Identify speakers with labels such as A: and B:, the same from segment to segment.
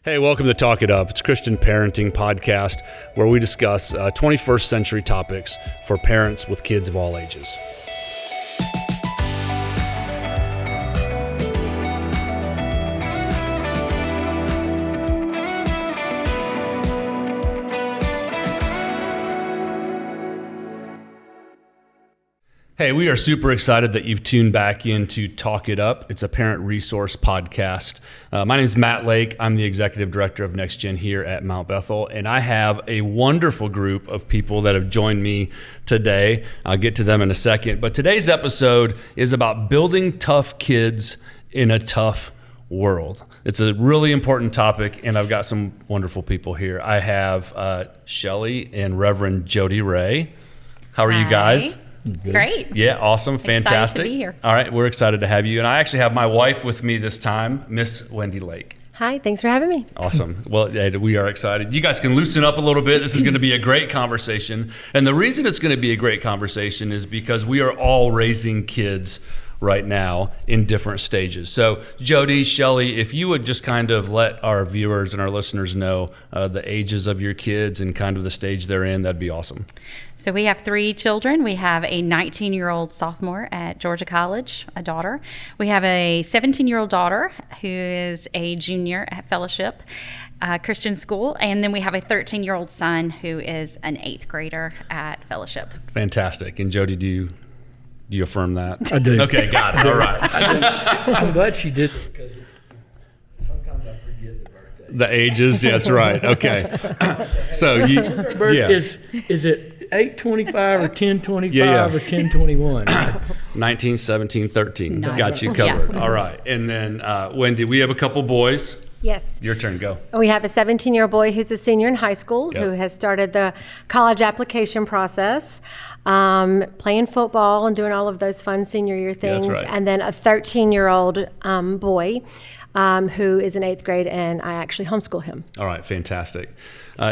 A: Hey, welcome to Talk It Up. It's a Christian parenting podcast where we discuss 21st century topics for parents with kids of all ages. Hey, we are super excited that you've tuned back in to Talk It Up. It's a parent resource podcast. My name is Matt Lake. I'm the executive director of Next Gen here at Mount Bethel, and I have a wonderful group of people that have joined me today. I'll get to them in a second, but today's episode is about building tough kids in a tough world. It's a really important topic, and I've got some wonderful people here. I have Shelly and Reverend Jody Ray. How are you guys?
B: Good. Great.
A: Yeah, awesome. Fantastic.
B: Excited to be here.
A: All right, we're excited to have you. And I actually have my wife with me this time, Miss Wendy Lake.
C: Hi, thanks for having me.
A: Awesome. Well, we are excited. You guys can loosen up a little bit. This is going to be a great conversation. And the reason it's going to be a great conversation is because we are all raising kids right now in different stages. So Jody, Shelly, if you would just kind of let our viewers and our listeners know the ages of your kids and kind of the stage they're in, that'd be awesome.
B: So we have 3 children. We have a 19-year-old sophomore at Georgia College, a daughter. We have a 17-year-old daughter who is a junior at Fellowship Christian School. And then we have a 13-year-old son who is an 8th grader at Fellowship.
A: Fantastic. And Jody, do you affirm that?
D: I do.
A: Okay, got it. All right.
D: I'm glad she did because sometimes I forget the birthday.
A: The ages, yeah, that's right. Okay. So
D: Is it 8:25 or 10:25
A: Yeah.
D: or 10:21?
A: 19, 17, 13.
B: Nice.
A: Got you covered.
B: Yeah.
A: All right. And then Wendy, we have a couple boys.
C: Yes.
A: Your turn, go.
C: We have a 17-year-old boy who's a senior in high school
A: Yep.
C: who has started the college application process, playing football and doing all of those fun senior year
A: Yeah,
C: things.
A: that's right.
C: And then a 13-year-old boy who is in 8th grade, and I actually homeschool him.
A: All right, fantastic.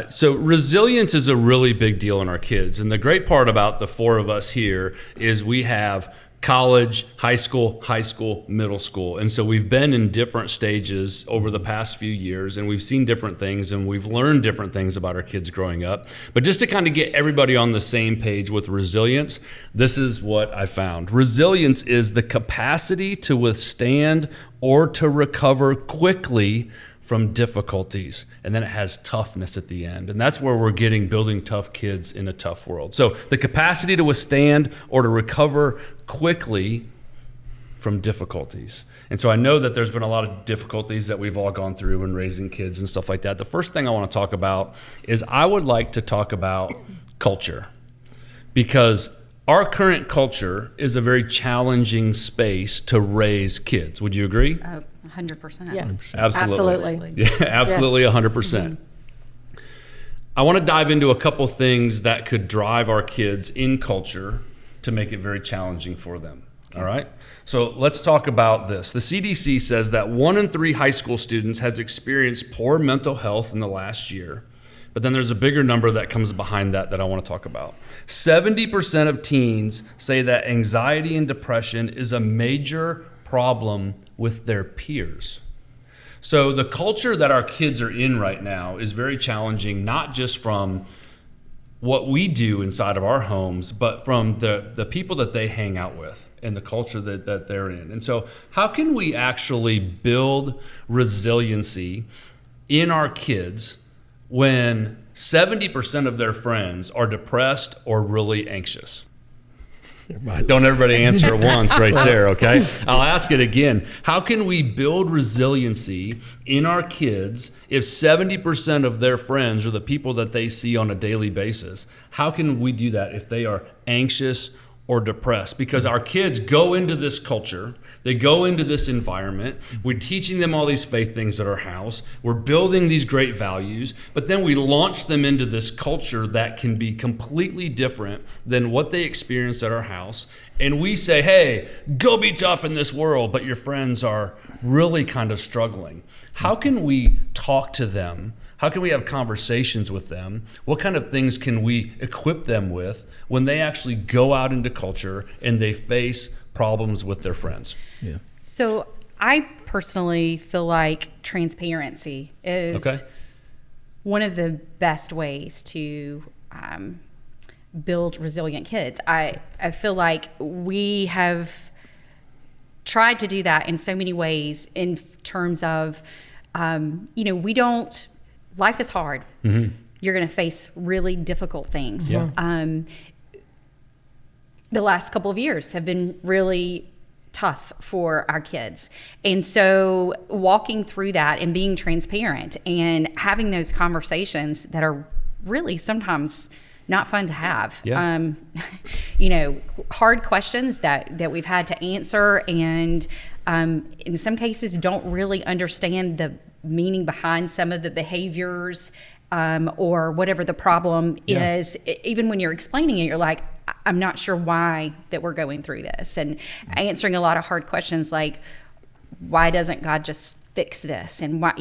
A: So resilience is a really big deal in our kids. And the great part about the 4 of us here is we have college, high school, middle school. And so we've been in different stages over the past few years, and we've seen different things, and we've learned different things about our kids growing up. But just to kind of get everybody on the same page with resilience, this is what I found. Resilience is the capacity to withstand or to recover quickly from difficulties. And then it has toughness at the end. And that's where we're getting building tough kids in a tough world. So the capacity to withstand or to recover quickly from difficulties. And so I know that there's been a lot of difficulties that we've all gone through in raising kids and stuff like that. The first thing I want to talk about is I would like to talk about culture, because our current culture is a very challenging space to raise kids. Would you agree?
B: 100%.
C: Yes.
A: Absolutely. Yeah, absolutely, 100%. I want to dive into a couple things that could drive our kids in culture to make it very challenging for them. All right? So let's talk about this. The CDC says that 1 in 3 high school students has experienced poor mental health in the last year. But then there's a bigger number that comes behind that I want to talk about. 70% of teens say that anxiety and depression is a major problem with their peers. So the culture that our kids are in right now is very challenging, not just from what we do inside of our homes, but from the people that they hang out with and the culture that they're in. And so how can we actually build resiliency in our kids when 70% of their friends are depressed or really anxious? Don't everybody answer at once right there, okay? I'll ask it again. How can we build resiliency in our kids if 70% of their friends are the people that they see on a daily basis? How can we do that if they are anxious or depressed? Because our kids go into this culture, they go into this environment, we're teaching them all these faith things at our house, we're building these great values, but then we launch them into this culture that can be completely different than what they experience at our house. And we say, hey, go be tough in this world, but your friends are really kind of struggling. How can we talk to them? How can we have conversations with them? What kind of things can we equip them with when they actually go out into culture and they face problems with their friends?
D: Yeah.
B: So I personally feel like transparency is
A: Okay.
B: one of the best ways to build resilient kids. I feel like we have tried to do that in so many ways in terms of, life is hard. Mm-hmm. You're going to face really difficult things.
A: Yeah.
B: The last couple of years have been really tough for our kids. And so walking through that and being transparent and having those conversations that are really sometimes not fun to have.
A: Yeah.
B: Hard questions that we've had to answer, and in some cases don't really understand the meaning behind some of the behaviors or whatever the problem is. Even when you're explaining it, you're like, I'm not sure why that we're going through this, and answering a lot of hard questions like, why doesn't God just fix this? And why,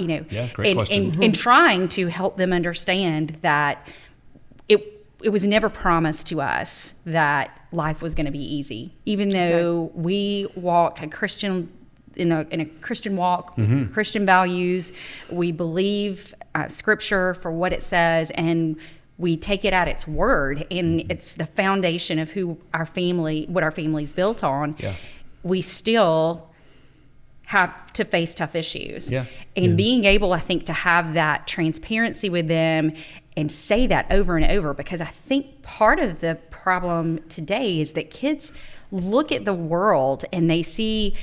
A: great question.
B: And trying to help them understand that it was never promised to us that life was going to be easy, even though we walk in a Christian walk, Christian values. We believe Scripture for what it says, and we take it at its word, and it's the foundation of what our family's built on. Yeah. We still have to face tough issues. Yeah. And being able, I think, to have that transparency with them and say that over and over, because I think part of the problem today is that kids look at the world and they see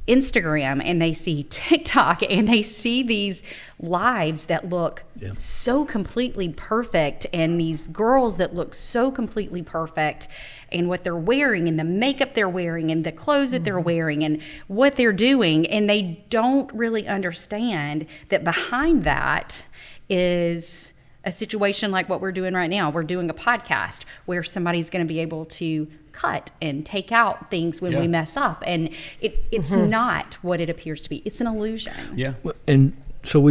B: Instagram and they see TikTok and they see these lives that look so completely perfect, and these girls that look so completely perfect, and what they're wearing and the makeup they're wearing and the clothes that they're wearing and what they're doing, and they don't really understand that behind that is a situation like what we're doing right now. We're doing a podcast where somebody's going to be able to cut and take out things when we mess up, and it's not what it appears to be. It's an illusion.
A: Yeah.
D: And so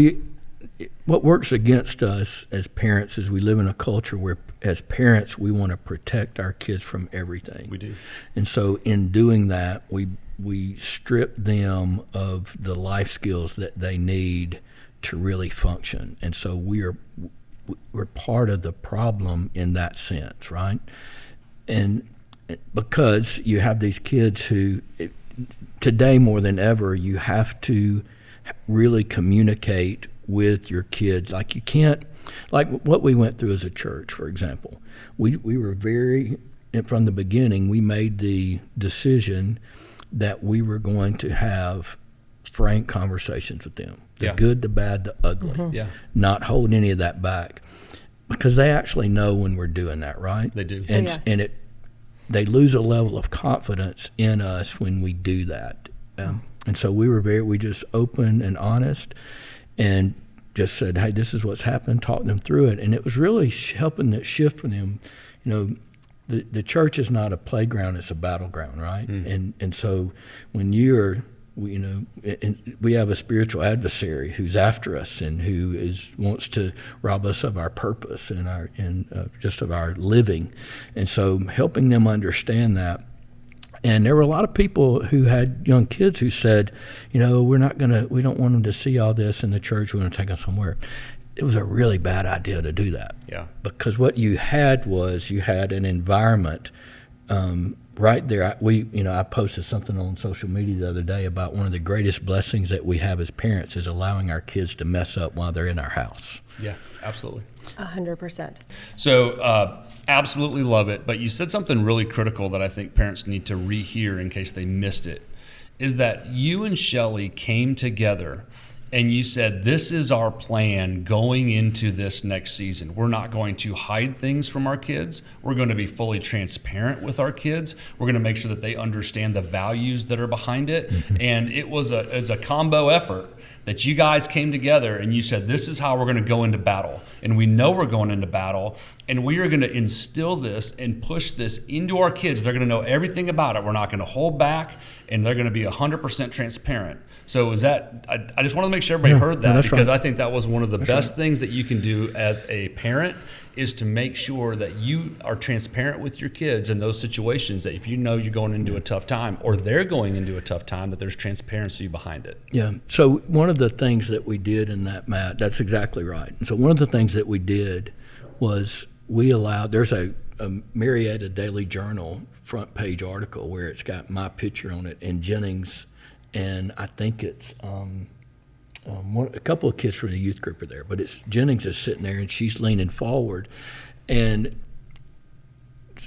D: what works against us as parents is we live in a culture where, as parents, we want to protect our kids from everything.
A: We do.
D: And so in doing that, we strip them of the life skills that they need to really function. And so we're part of the problem in that sense, right? And because you have these kids who, today more than ever, you have to really communicate with your kids. Like, you can't, like what we went through as a church, for example. We were from the beginning, we made the decision that we were going to have frank conversations with them. The good, the bad, the ugly. Not hold any of that back, because they actually know when we're doing that, right?
A: They do.
D: And they lose a level of confidence in us when we do that. And so we just open and honest, and just said, hey, this is what's happened, talk them through it. And it was really helping that shift for them. The church is not a playground, it's a battleground, right? And so when we have a spiritual adversary who's after us and who wants to rob us of our purpose and just of our living. And so helping them understand that. And there were a lot of people who had young kids who said, we don't want them to see all this in the church, we want to take them somewhere. It was a really bad idea to do that.
A: Yeah.
D: Because what you had an environment right there. I posted something on social media the other day about one of the greatest blessings that we have as parents is allowing our kids to mess up while they're in our house.
A: Yeah, absolutely.
C: 100%.
A: So absolutely love it. But you said something really critical that I think parents need to rehear in case they missed it, is that you and Shelley came together and you said, this is our plan going into this next season. We're not going to hide things from our kids. We're going to be fully transparent with our kids. We're going to make sure that they understand the values that are behind it. Mm-hmm. And it was a combo effort that you guys came together and you said, this is how we're going to go into battle. And we know we're going into battle, and we are going to instill this and push this into our kids. They're going to know everything about it. We're not going to hold back, and they're going to be 100% transparent. So is that, I just want to make sure everybody heard that,
D: that's
A: because
D: right.
A: I think that was one of the best things that you can do as a parent, is to make sure that you are transparent with your kids in those situations, that if you know you're going into a tough time or they're going into a tough time, that there's transparency behind it.
D: Yeah. So one of the things that we did in that, Matt, that's exactly right. And so one of the things that we did was we allowed, there's a Marietta Daily Journal front page article where it's got my picture on it and Jennings, and I think it's a couple of kids from the youth group are there, but it's Jennings is sitting there and she's leaning forward. And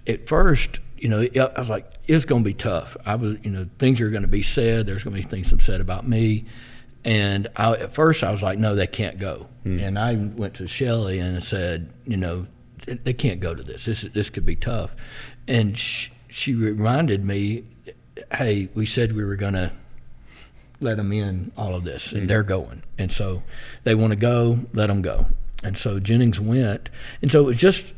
D: at first, I was like, it's going to be tough. Things are going to be said. There's going to be things said about me. And at first I was like, no, they can't go. And I went to Shelley and said, they can't go to this. This could be tough. And she reminded me, hey, we said we were going to let them in all of this, and they're going. And so they want to go, let them go. And so Jennings went. And so it was just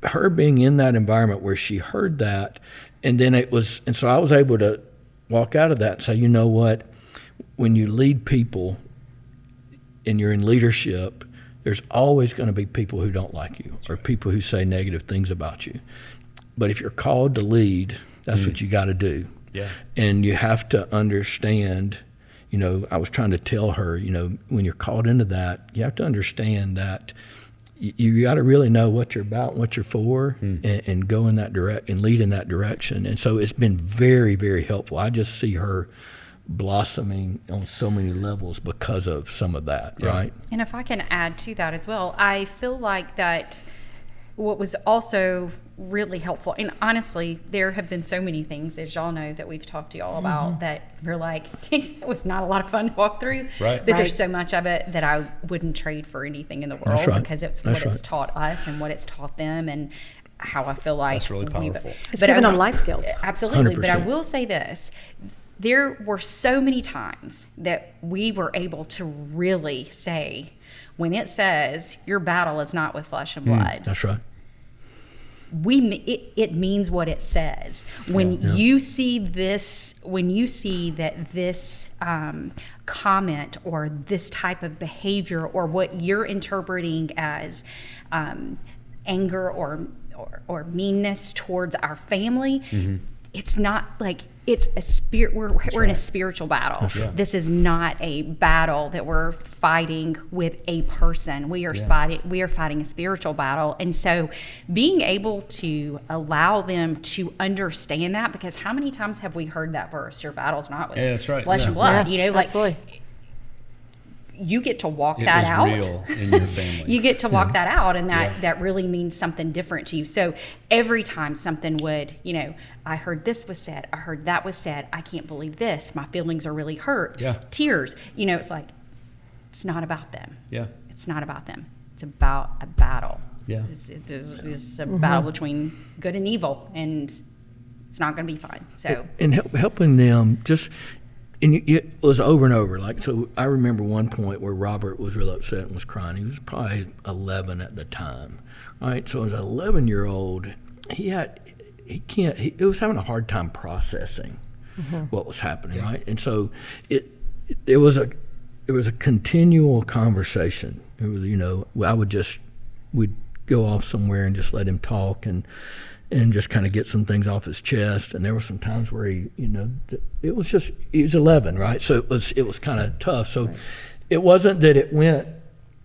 D: her being in that environment where she heard that. And then and so I was able to walk out of that and say, you know what? When you lead people and you're in leadership, there's always going to be people who don't like you or people who say negative things about you. But if you're called to lead, that's what you got to do.
A: Yeah.
D: And you have to understand, I was trying to tell her, when you're called into that, you have to understand that you got to really know what you're about, and what you're for, and go in that and lead in that direction. And so it's been very, very helpful. I just see her blossoming on so many levels because of some of that, right?
B: And if I can add to that as well, I feel like that what was also really helpful, and honestly, there have been so many things, as y'all know, that we've talked to y'all about that we're like, it was not a lot of fun to walk through.
A: Right.
B: But there's so much of it that I wouldn't trade for anything in the world.
D: That's right.
B: Because it's what it's taught us and what it's taught them, and how I feel like
A: that's really powerful.
C: It's given them life skills.
B: Absolutely.
D: 100%.
B: But I will say this. There were so many times that we were able to really say, when it says your battle is not with flesh and blood,
D: That's right.
B: it means what it says. When you see this, when you see that this comment or this type of behavior, or what you're interpreting as anger or meanness towards our family, it's not like, it's a spirit. We're in a spiritual battle.
A: Right.
B: This is not a battle that we're fighting with a person. We are fighting a spiritual battle. And so being able to allow them to understand that, because how many times have we heard that verse? Your battle's not with
A: that's right.
B: flesh and blood.
C: Absolutely.
B: You get to walk
A: It
B: that
A: was
B: out.
A: real in your family.
B: You get to walk that out, and that really means something different to you. So every time something would, I heard this was said, I heard that was said, I can't believe this, my feelings are really hurt.
A: Yeah.
B: Tears. It's like, it's not about them.
A: Yeah.
B: It's not about them. It's about a battle.
A: Yeah.
B: It's a battle between good and evil, and it's not going to be fine. So
D: And helping them just. And it was over and over. So I remember one point where Robert was real upset and was crying. He was probably 11 at the time. All right, so as an 11-year-old, he was having a hard time processing what was happening, right? And so it was a continual conversation. It was, we'd go off somewhere and just let him talk and just kind of get some things off his chest. And there were some times where he was 11, right? So it was kind of tough. So it wasn't that it went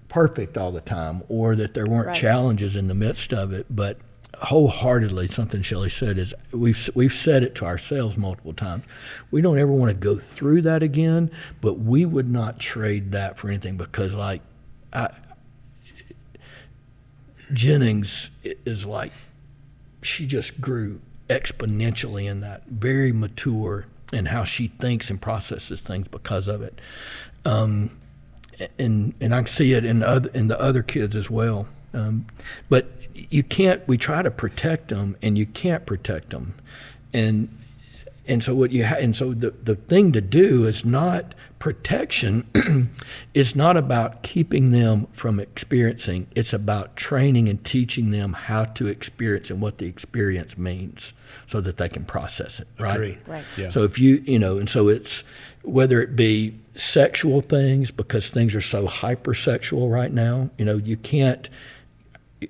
D: perfect all the time or that there weren't challenges in the midst of it, but wholeheartedly, something Shelley said is, we've said it to ourselves multiple times. We don't ever want to go through that again, but we would not trade that for anything, because Jennings is like, she just grew exponentially in that, very mature in how she thinks and processes things because of it. And I see it in the other kids as well. But we try to protect them, and you can't protect them. And And so the thing to do is not protection. It's not about keeping them from experiencing. It's about training and teaching them how to experience and what the experience means, so that they can process it. Right.
A: Agree.
C: Right.
A: Yeah.
D: So if and so it's whether it be sexual things, because things are so hypersexual right now. You can't.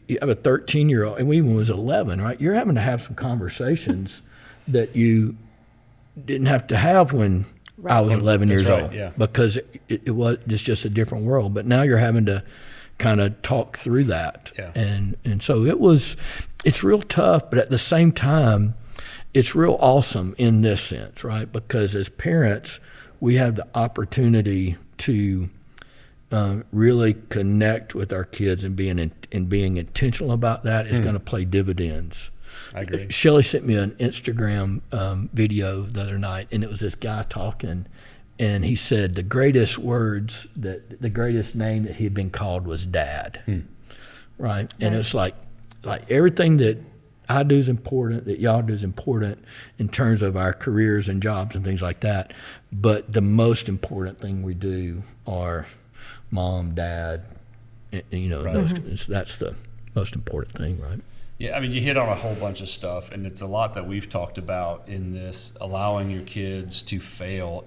D: You have a 13-year-old, and even when he was 11, right? You're having to have some conversations that you didn't have to have when I was 11 years old,
A: yeah.
D: because it's just a different world. But now you're having to kind of talk through that,
A: Yeah.
D: and so it's real tough, but at the same time, it's real awesome in this sense, right? Because as parents, we have the opportunity to really connect with our kids, and being intentional about that is going to pay dividends.
A: I agree.
D: Shelley sent me an Instagram video the other night, and it was this guy talking, and he said the greatest name that he had been called was Dad, right? And it's like everything that I do is important, that y'all do is important in terms of our careers and jobs and things like that. But the most important thing we do are Mom, Dad, that's the most important thing, right?
A: Yeah, I mean, you hit on a whole bunch of stuff, and it's a lot that we've talked about in this, allowing your kids to fail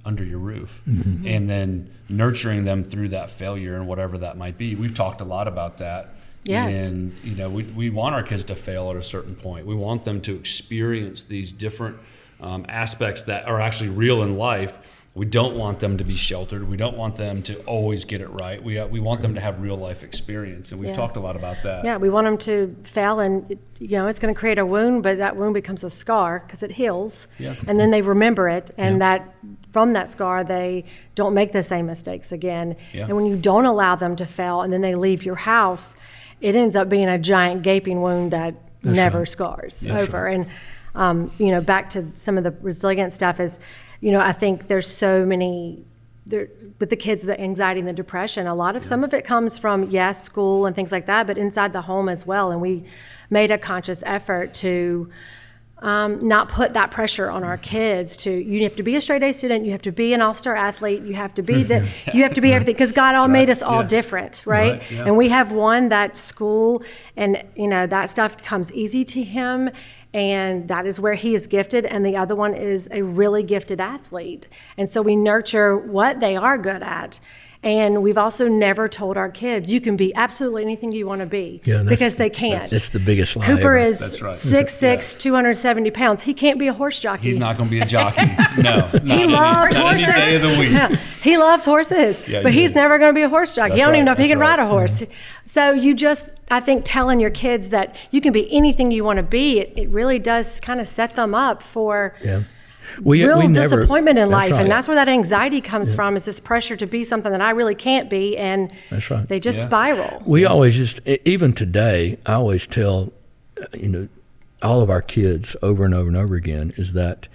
A: under your roof, and then nurturing them through that failure and whatever that might be. We've talked a lot about that.
C: Yes.
A: And, we want our kids to fail at a certain point. We want them to experience these different aspects that are actually real in life. We don't want them to be sheltered. We don't want them to always get it right. We want them to have real life experience, and we've talked a lot about that.
C: Yeah, we want them to fail, and it's going to create a wound, but that wound becomes a scar because it heals, and then they remember it, and that from that scar they don't make the same mistakes again.
A: Yeah.
C: And when you don't allow them to fail, and then they leave your house, it ends up being a giant gaping wound that never scars over.
A: Right.
C: And back to some of the resilient stuff is. I think there's so many, with the kids, the anxiety and the depression, some of it comes from, school and things like that, but inside the home as well. And we made a conscious effort to not put that pressure on our kids you have to be a straight A student, you have to be an all-star athlete, you have to be you have to be everything, because God made us all different, right?
A: Right, yeah.
C: And we have one that school and, that stuff comes easy to him, and that is where he is gifted, and the other one is a really gifted athlete. And so we nurture what they are good at. And we've also never told our kids, you can be absolutely anything you want to be, because they can't.
D: That's the biggest lie
C: Cooper
D: ever.
C: is
A: That's right.
C: 6'6", 270 pounds. He can't be a horse jockey.
A: He's not going to be a jockey. No.
C: He loves horses.
A: Any day of the week.
C: Yeah, he loves horses, but he's never going to be a horse jockey.
A: That's
C: I don't even know if he
A: right.
C: can
A: That's
C: ride a
A: right.
C: horse. So I think telling your kids that you can be anything you want to be, it really does kind of set them up for real disappointment in life.
D: Right.
C: And that's where that anxiety comes from, is this pressure to be something that I really can't be. And
D: that's right.
C: they just spiral.
D: We always even today, I always tell, all of our kids over and over and over again is that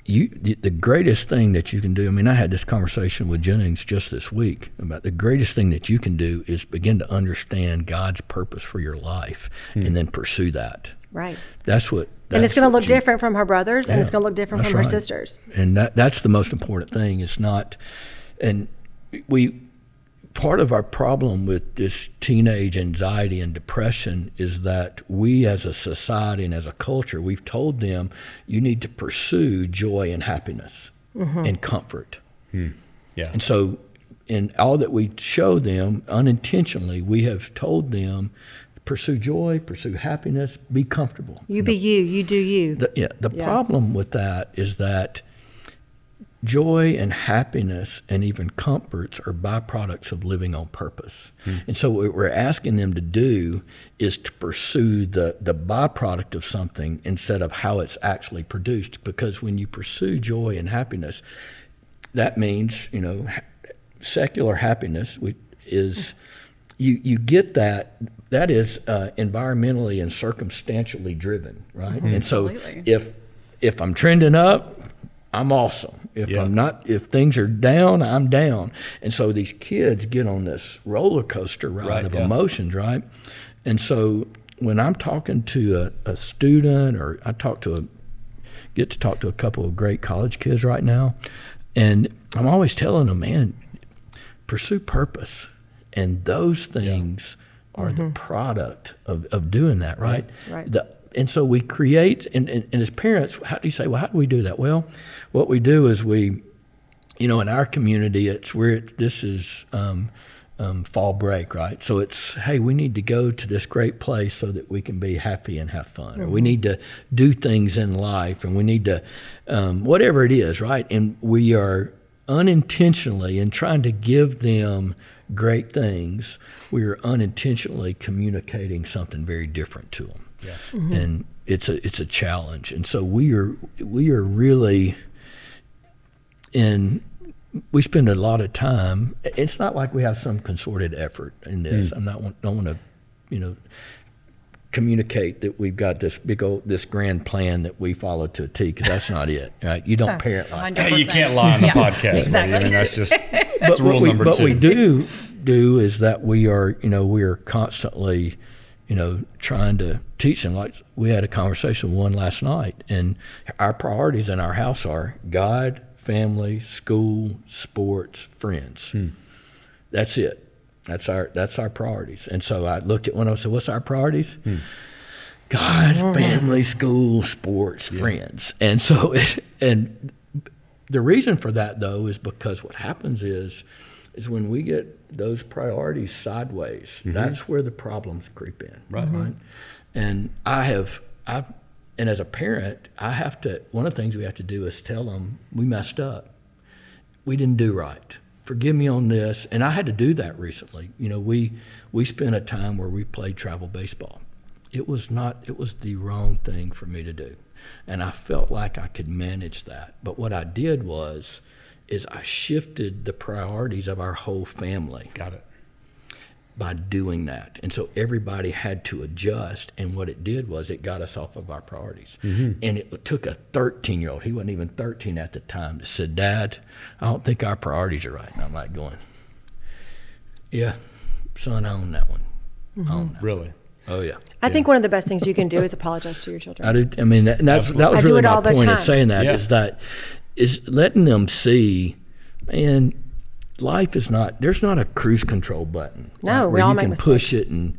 D: the greatest thing that you can do, I had this conversation with Jennings just this week about the greatest thing that you can do is begin to understand God's purpose for your life and then pursue that.
C: Right.
D: And
C: it's going to look different from her brothers, and it's going to look different from her sisters.
D: And that's the most important thing. It's not, and part of our problem with this teenage anxiety and depression is that we as a society and as a culture, we've told them you need to pursue joy and happiness and comfort.
A: Yeah.
D: And so in all that we show them unintentionally, we have told them, pursue joy, pursue happiness, be comfortable.
C: You be you, you do you.
D: The problem with that is that joy and happiness and even comforts are byproducts of living on purpose. And so what we're asking them to do is to pursue the byproduct of something instead of how it's actually produced. Because when you pursue joy and happiness, that means, secular happiness is, you get that is environmentally and circumstantially driven, right? And so if I'm trending up, I'm awesome. If things are down, I'm down. And so these kids get on this roller coaster ride of emotions, right? And so when I'm talking to a student, or I talk to a get to talk to a couple of great college kids right now, and I'm always telling them, man, pursue purpose, and those things are the product of doing that, right?
C: Right.
D: And so we create, and as parents, how do you say, well, how do we do that? Well, what we do is we, in our community, this is fall break, right? So it's, hey, we need to go to this great place so that we can be happy and have fun. Or we need to do things in life, and we need to, whatever it is, right? And we are unintentionally, in trying to give them great things, we are unintentionally communicating something very different to them.
A: Yeah.
D: And it's a challenge. And so we are really we spend a lot of time. It's not like we have some concerted effort in this. I don't want to, communicate that we've got this this grand plan that we follow to a T, because that's not it, right? You don't parent like that.
A: You can't lie on the podcast,
B: exactly.
A: buddy. I mean, that's just
D: But
A: rule number 2.
D: What we do is that we are constantly, trying to teach them. Like, we had a conversation one last night, and our priorities in our house are God, family, school, sports, friends. That's it. That's our priorities. And so I looked at one of them and said, what's our priorities? God, family, school, sports, friends. And so, and the reason for that, though, is because what happens is when we get those priorities sideways, that's where the problems creep in. Right. And and as a parent, one of the things we have to do is tell them, we messed up. We didn't do right. Forgive me on this. And I had to do that recently. We spent a time where we played travel baseball. It was the wrong thing for me to do. And I felt like I could manage that. But what I did is I shifted the priorities of our whole family.
A: Got it.
D: By doing that. And so everybody had to adjust, and what it did was it got us off of our priorities. And it took a 13-year-old, he wasn't even 13 at the time, to say, Dad, I don't think our priorities are right. And I'm like going, yeah, son, I own that one. I own that.
A: Really?
D: Oh, yeah.
C: I think one of the best things you can do is apologize to your children.
D: I do. I mean, that was
C: I do
D: really
C: it
D: my
C: all the
D: point in
C: time.
D: saying that, is letting them see, man, life is not, there's not a cruise control button.
C: No,
D: right,
C: we all
D: where
C: make
D: you can
C: mistakes.
D: push it and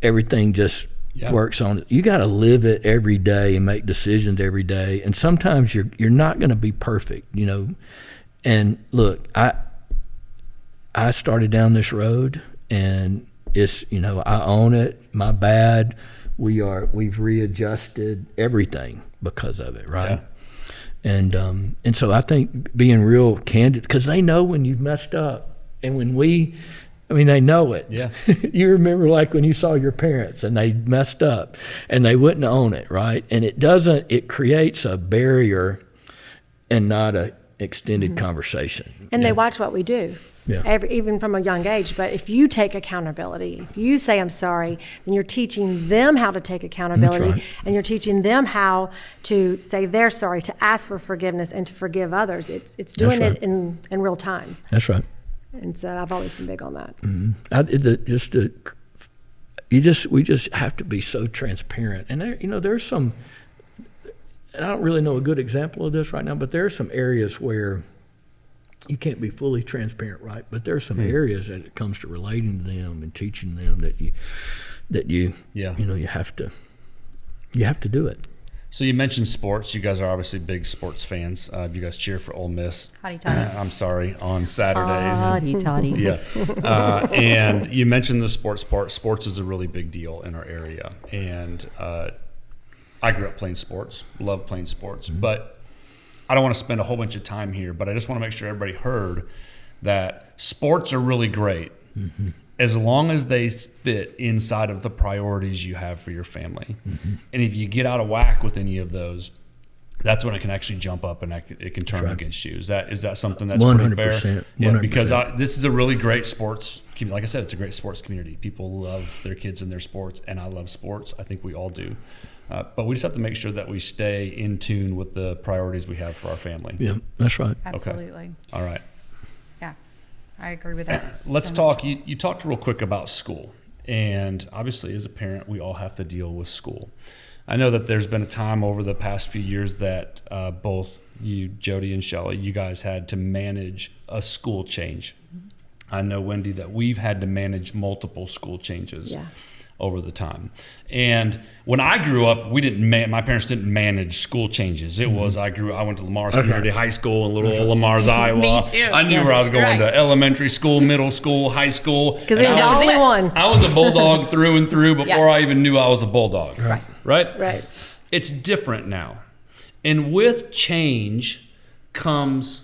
D: everything just works on it. You got to live it every day and make decisions every day. And sometimes you're not going to be perfect, And look, I started down this road, and it's, I own it. My bad. We've readjusted everything because of it, right?
A: Yeah.
D: And so I think being real candid, because they know when you've messed up, and they know it.
A: Yeah.
D: You remember like when you saw your parents and they messed up and they wouldn't own it, right? And it creates a barrier and not a extended conversation.
C: And they watch what we do.
D: Yeah.
C: Even from a young age. But if you take accountability, if you say I'm sorry, then you're teaching them how to take accountability.
D: That's right.
C: And you're teaching them how to say they're sorry, to ask for forgiveness, and to forgive others. It's doing
D: right.
C: it in real time.
D: That's right.
C: And so I've always been big on that.
D: We just have to be so transparent. And there's some, and I don't really know a good example of this right now, but there are some areas where you can't be fully transparent, right? But there are some areas that it comes to relating to them and teaching them that you have to do it.
A: So you mentioned sports. You guys are obviously big sports fans. You guys cheer for Ole Miss.
B: Hotty toddy.
A: I'm sorry, on Saturdays.
B: Hotty toddy.
A: Yeah. And you mentioned the sports part. Sports is a really big deal in our area. And I grew up playing sports, love playing sports. But I don't want to spend a whole bunch of time here, but I just want to make sure everybody heard that sports are really great as long as they fit inside of the priorities you have for your family. And if you get out of whack with any of those, that's when it can actually jump up and it can turn against you. Is that something that's 100%, pretty fair?
D: 100%.
A: Yeah, because this is a really great sports community. Like I said, it's a great sports community. People love their kids and their sports, and I love sports. I think we all do. But we just have to make sure that we stay in tune with the priorities we have for our family.
D: Yeah, that's right.
B: Absolutely.
A: Okay. All right.
B: Yeah, I agree with that.
A: Let's talk. You talked real quick about school. And obviously, as a parent, we all have to deal with school. I know that there's been a time over the past few years that both you, Jody and Shelley, you guys had to manage a school change. I know, Wendy, that we've had to manage multiple school changes over the time. And when I grew up, we didn't. My parents didn't manage school changes. It was I went to Lamar's Community High School in little old Lamar's, Iowa.
B: Me too.
A: I knew where I was going to elementary school, middle school, high school.
C: Because it was the only one.
A: I was a bulldog through and through before I even knew I was a bulldog. Right. It's different now, and with change comes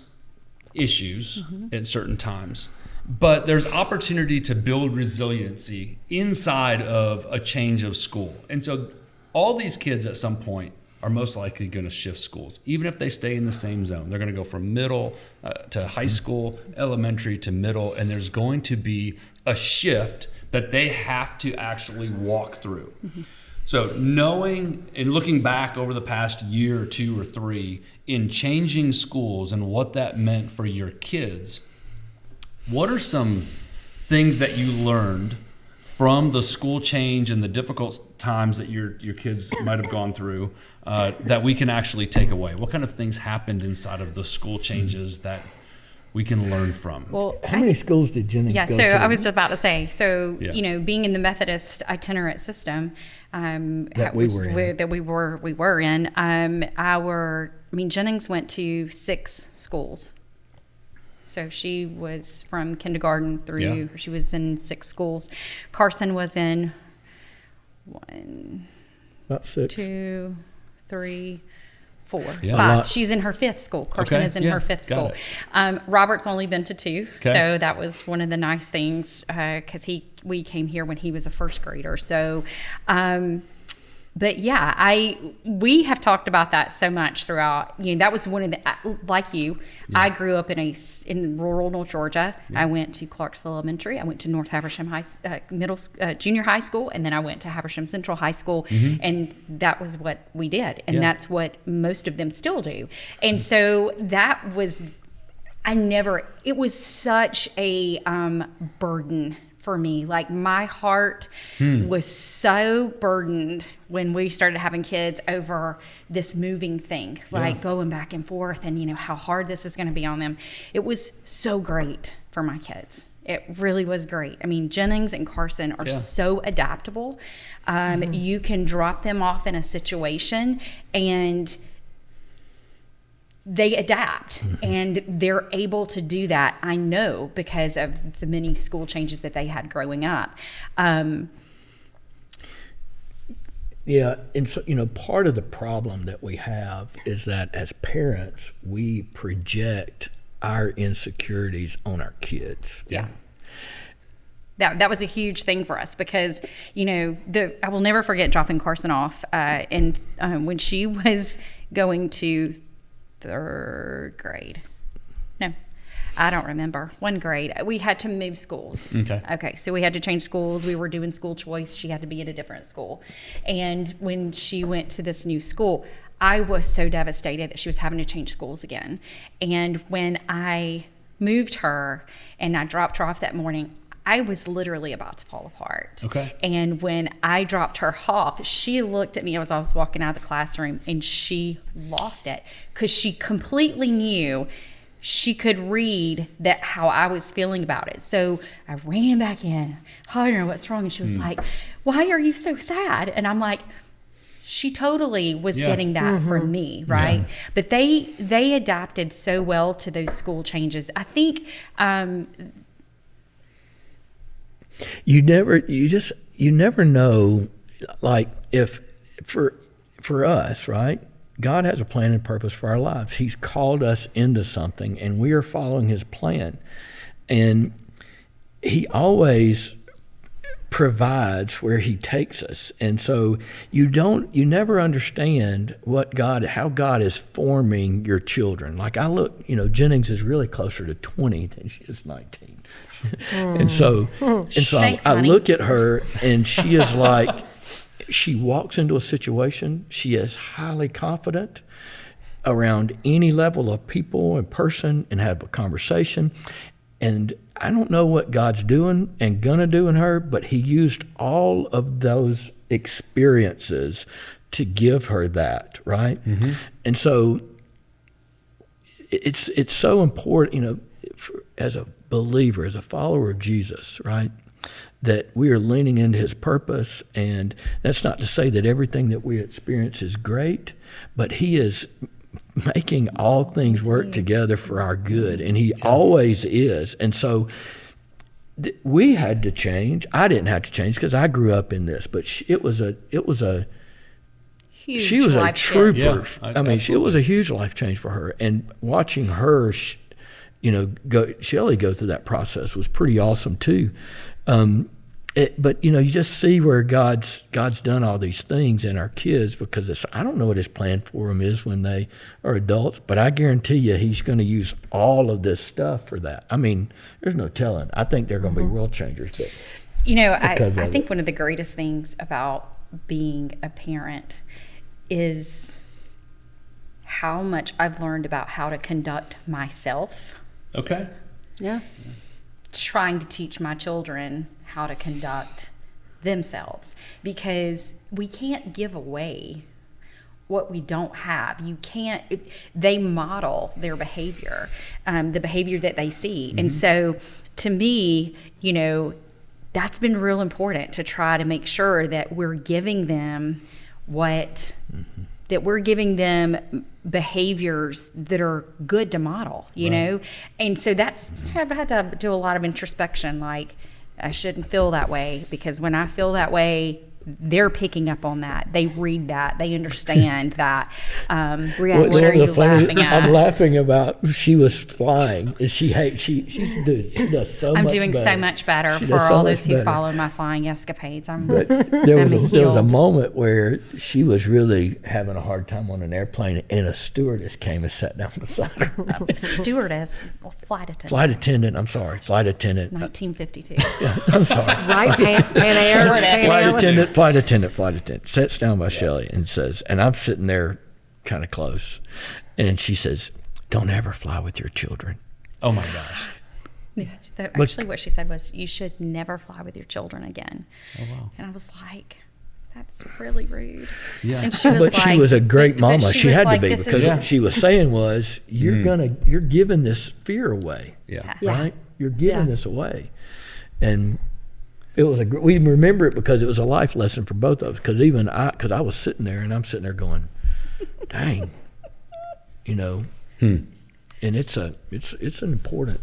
A: issues at certain times. But there's opportunity to build resiliency inside of a change of school. And so all these kids at some point are most likely going to shift schools. Even if they stay in the same zone, they're going to go from middle to high school, elementary to middle, and there's going to be a shift that they have to actually walk through. So knowing and looking back over the past year or 2 or 3 in changing schools and what that meant for your kids, what are some things that you learned from the school change and the difficult times that your kids might have gone through that we can actually take away? What kind of things happened inside of the school changes that we can learn from?
B: Well,
D: How many schools did Jennings go
B: so
D: to?
B: I was just about to say, being in the Methodist itinerant system
D: That we were in.
B: Jennings went to 6 schools. So she was from kindergarten through, she was in 6 schools. Carson was in 1,
D: About 6.
B: 2, 3, 4,
A: Yeah.
B: 5. She's in her 5th school. Carson is in her 5th school. Robert's only been to 2, so that was one of the nice things because we came here when he was a 1st grader. So, but we have talked about that so much throughout. That was one of the like you. I grew up in rural North Georgia. I went to Clarksville Elementary. I went to North Haversham Junior High School, and then I went to Haversham Central High School, and that was what we did, and that's what most of them still do. And so that was, it was such a burden for me. Like my heart was so burdened when we started having kids over this moving thing, like going back and forth and how hard this is going to be on them. It was so great for my kids. It really was great. Jennings and Carson are so adaptable. You can drop them off in a situation and they adapt, and they're able to do that, I know, because of the many school changes that they had growing up.
D: And so, part of the problem that we have is that as parents, we project our insecurities on our kids.
B: That was a huge thing for us because, I will never forget dropping Carson off and when she was going to 3rd grade. No, I don't remember. 1 grade. We had to move schools. Okay. So we had to change schools. We were doing school choice. She had to be at a different school. And when she went to this new school, I was so devastated that she was having to change schools again. And when I moved her and I dropped her off that morning, I was literally about to fall apart. And when I dropped her off, she looked at me as I was walking out of the classroom and she lost it because she completely knew, she could read that how I was feeling about it. So I ran back in, hugged her, what's wrong? And she was like, why are you so sad? And I'm like, she totally was getting that from me, right? But they adapted so well to those school changes. I think
D: you never know, like, if for us, right? God has a plan and purpose for our lives. He's called us into something and we are following his plan. And he always provides where he takes us. And so you never understand how God is forming your children. Like I look, Jennings is really closer to 20 than she is 19. And so
B: Thanks,
D: I
B: honey.
D: look at her and she is like, she walks into a situation, she is highly confident around any level of people and person and have a conversation. And I don't know what God's doing and gonna do in her, but he used all of those experiences to give her that, right? And so it's so important, you know, as a believer, as a follower of Jesus, right, that we are leaning into his purpose. And that's not to say that everything that we experience is great, but he is making all things work together for our good, and he always is. And so we had to change. I didn't have to change because I grew up in this, but it was a
B: Huge
D: she was a
B: life
D: trooper.
B: shift.
A: Yeah,
D: I mean, it was a huge life change for her, and watching her, you know, Shelley go through that process was pretty awesome too. But you know, you just see where God's done all these things in our kids, because I don't know what his plan for them is when they are adults, but I guarantee you he's going to use all of this stuff for that. I mean, there's no telling. I think they're going to be world changers. But
B: you know, I think one of the greatest things about being a parent is how much I've learned about how to conduct myself.
A: Okay.
C: Yeah.
B: Trying to teach my children how to conduct themselves, because we can't give away what we don't have. You can't. They model their behavior, the behavior that they see. And so to me, you know, that's been real important, to try to make sure that we're giving them that we're giving them behaviors that are good to model, you know? And so I've had to do a lot of introspection, like, I shouldn't feel that way, because when I feel that way, they're picking up on that. They read that. They understand that. What are you laughing at?
D: I'm laughing about she was flying. She does so much
B: I'm doing
D: better.
B: so much better
D: She
B: for
D: does so
B: all
D: much
B: those who
D: better.
B: follow my flying escapades.
D: But there was a
B: healed.
D: moment where she was really having a hard time on an airplane, and a stewardess came and sat down beside her.
B: Stewardess, or flight attendant.
D: Flight attendant.
B: 1952.
D: I'm sorry.
C: Right? Pan Air.
D: Flight attendant sits down by Shelley and says, and I'm sitting there kind of close, and she says, "Don't ever fly with your children."
A: Oh my gosh.
B: Actually, what she said was, "You should never fly with your children again."
A: Oh wow.
B: And I was like, that's really rude.
A: Yeah.
B: And she was
D: But she was a great
B: but
D: mama. She
B: was
D: had
B: like,
D: to be,
B: this
D: because
B: is-
D: what she was saying was, you're giving this fear away,
A: Yeah.
C: Yeah.
D: right? You're giving
C: Yeah.
D: this away, and it was we remember it because it was a life lesson for both of us. Because I was sitting there, and I'm sitting there going, "Dang," you know, and it's important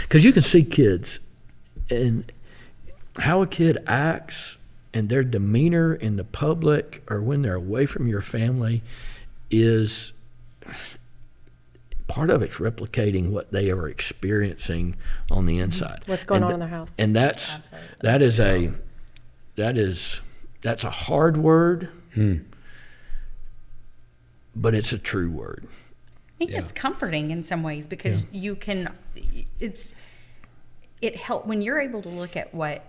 D: because you can see kids and how a kid acts and their demeanor in the public or when they're away from your family is part of it's replicating what they are experiencing on the inside.
C: What's going
D: And
C: on in their house.
D: And that's a hard word, but it's a true word.
B: I think it's comforting in some ways, because you can, it helps when you're able to look at what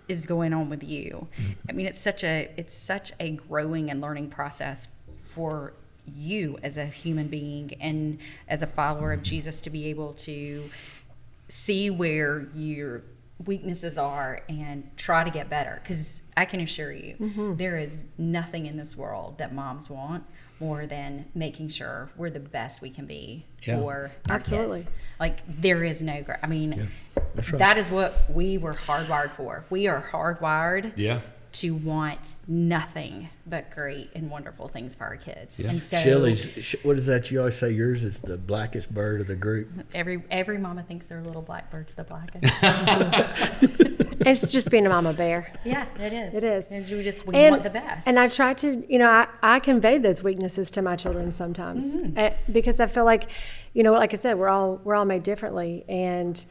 B: is going on with you. I mean, it's such a growing and learning process for you as a human being and as a follower of Jesus, to be able to see where your weaknesses are and try to get better. Because I can assure you, there is nothing in this world that moms want more than making sure we're the best we can be for our
C: Absolutely.
B: kids. Like, there is no, I mean,
D: that's right.
B: that is what we were hardwired for. We are hardwired to want nothing but great and wonderful things for our kids. And so
D: Shelley's, what is that you always say? Yours is the blackest bird of the group.
B: every mama thinks their little blackbird's the blackest.
C: It's just being a mama bear.
B: Yeah, it is.
C: It is.
B: And we want the best.
C: And I try to, I convey those weaknesses to my children sometimes, because I feel like, like I said, we're all made differently, and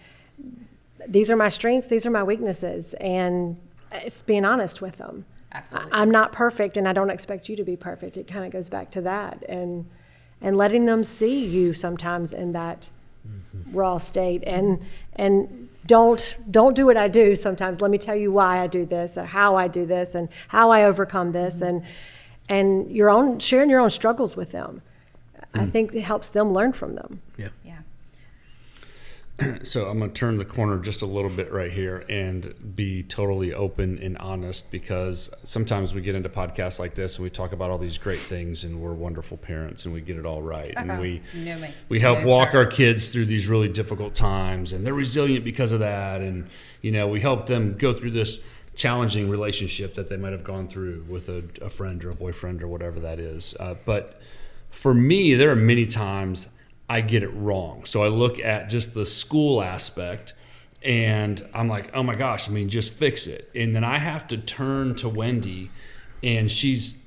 C: these are my strengths, these are my weaknesses, and it's being honest with them.
B: Absolutely.
C: I'm not perfect, and I don't expect you to be perfect. It kind of goes back to that, and letting them see you sometimes in that raw state, and don't do what I do sometimes. Let me tell you why I do this, or how I do this, and how I overcome this, and sharing your own struggles with them. I think it helps them learn from them.
D: Yeah.
B: Yeah.
A: So I'm going to turn the corner just a little bit right here and be totally open and honest, because sometimes we get into podcasts like this and we talk about all these great things and we're wonderful parents and we get it all right. And we help walk our kids through these really difficult times, and they're resilient because of that. And, we help them go through this challenging relationship that they might have gone through with a friend or a boyfriend or whatever that is. But for me, there are many times I get it wrong. So I look at just the school aspect and I'm like, oh my gosh, just fix it. And then I have to turn to Wendy, and she's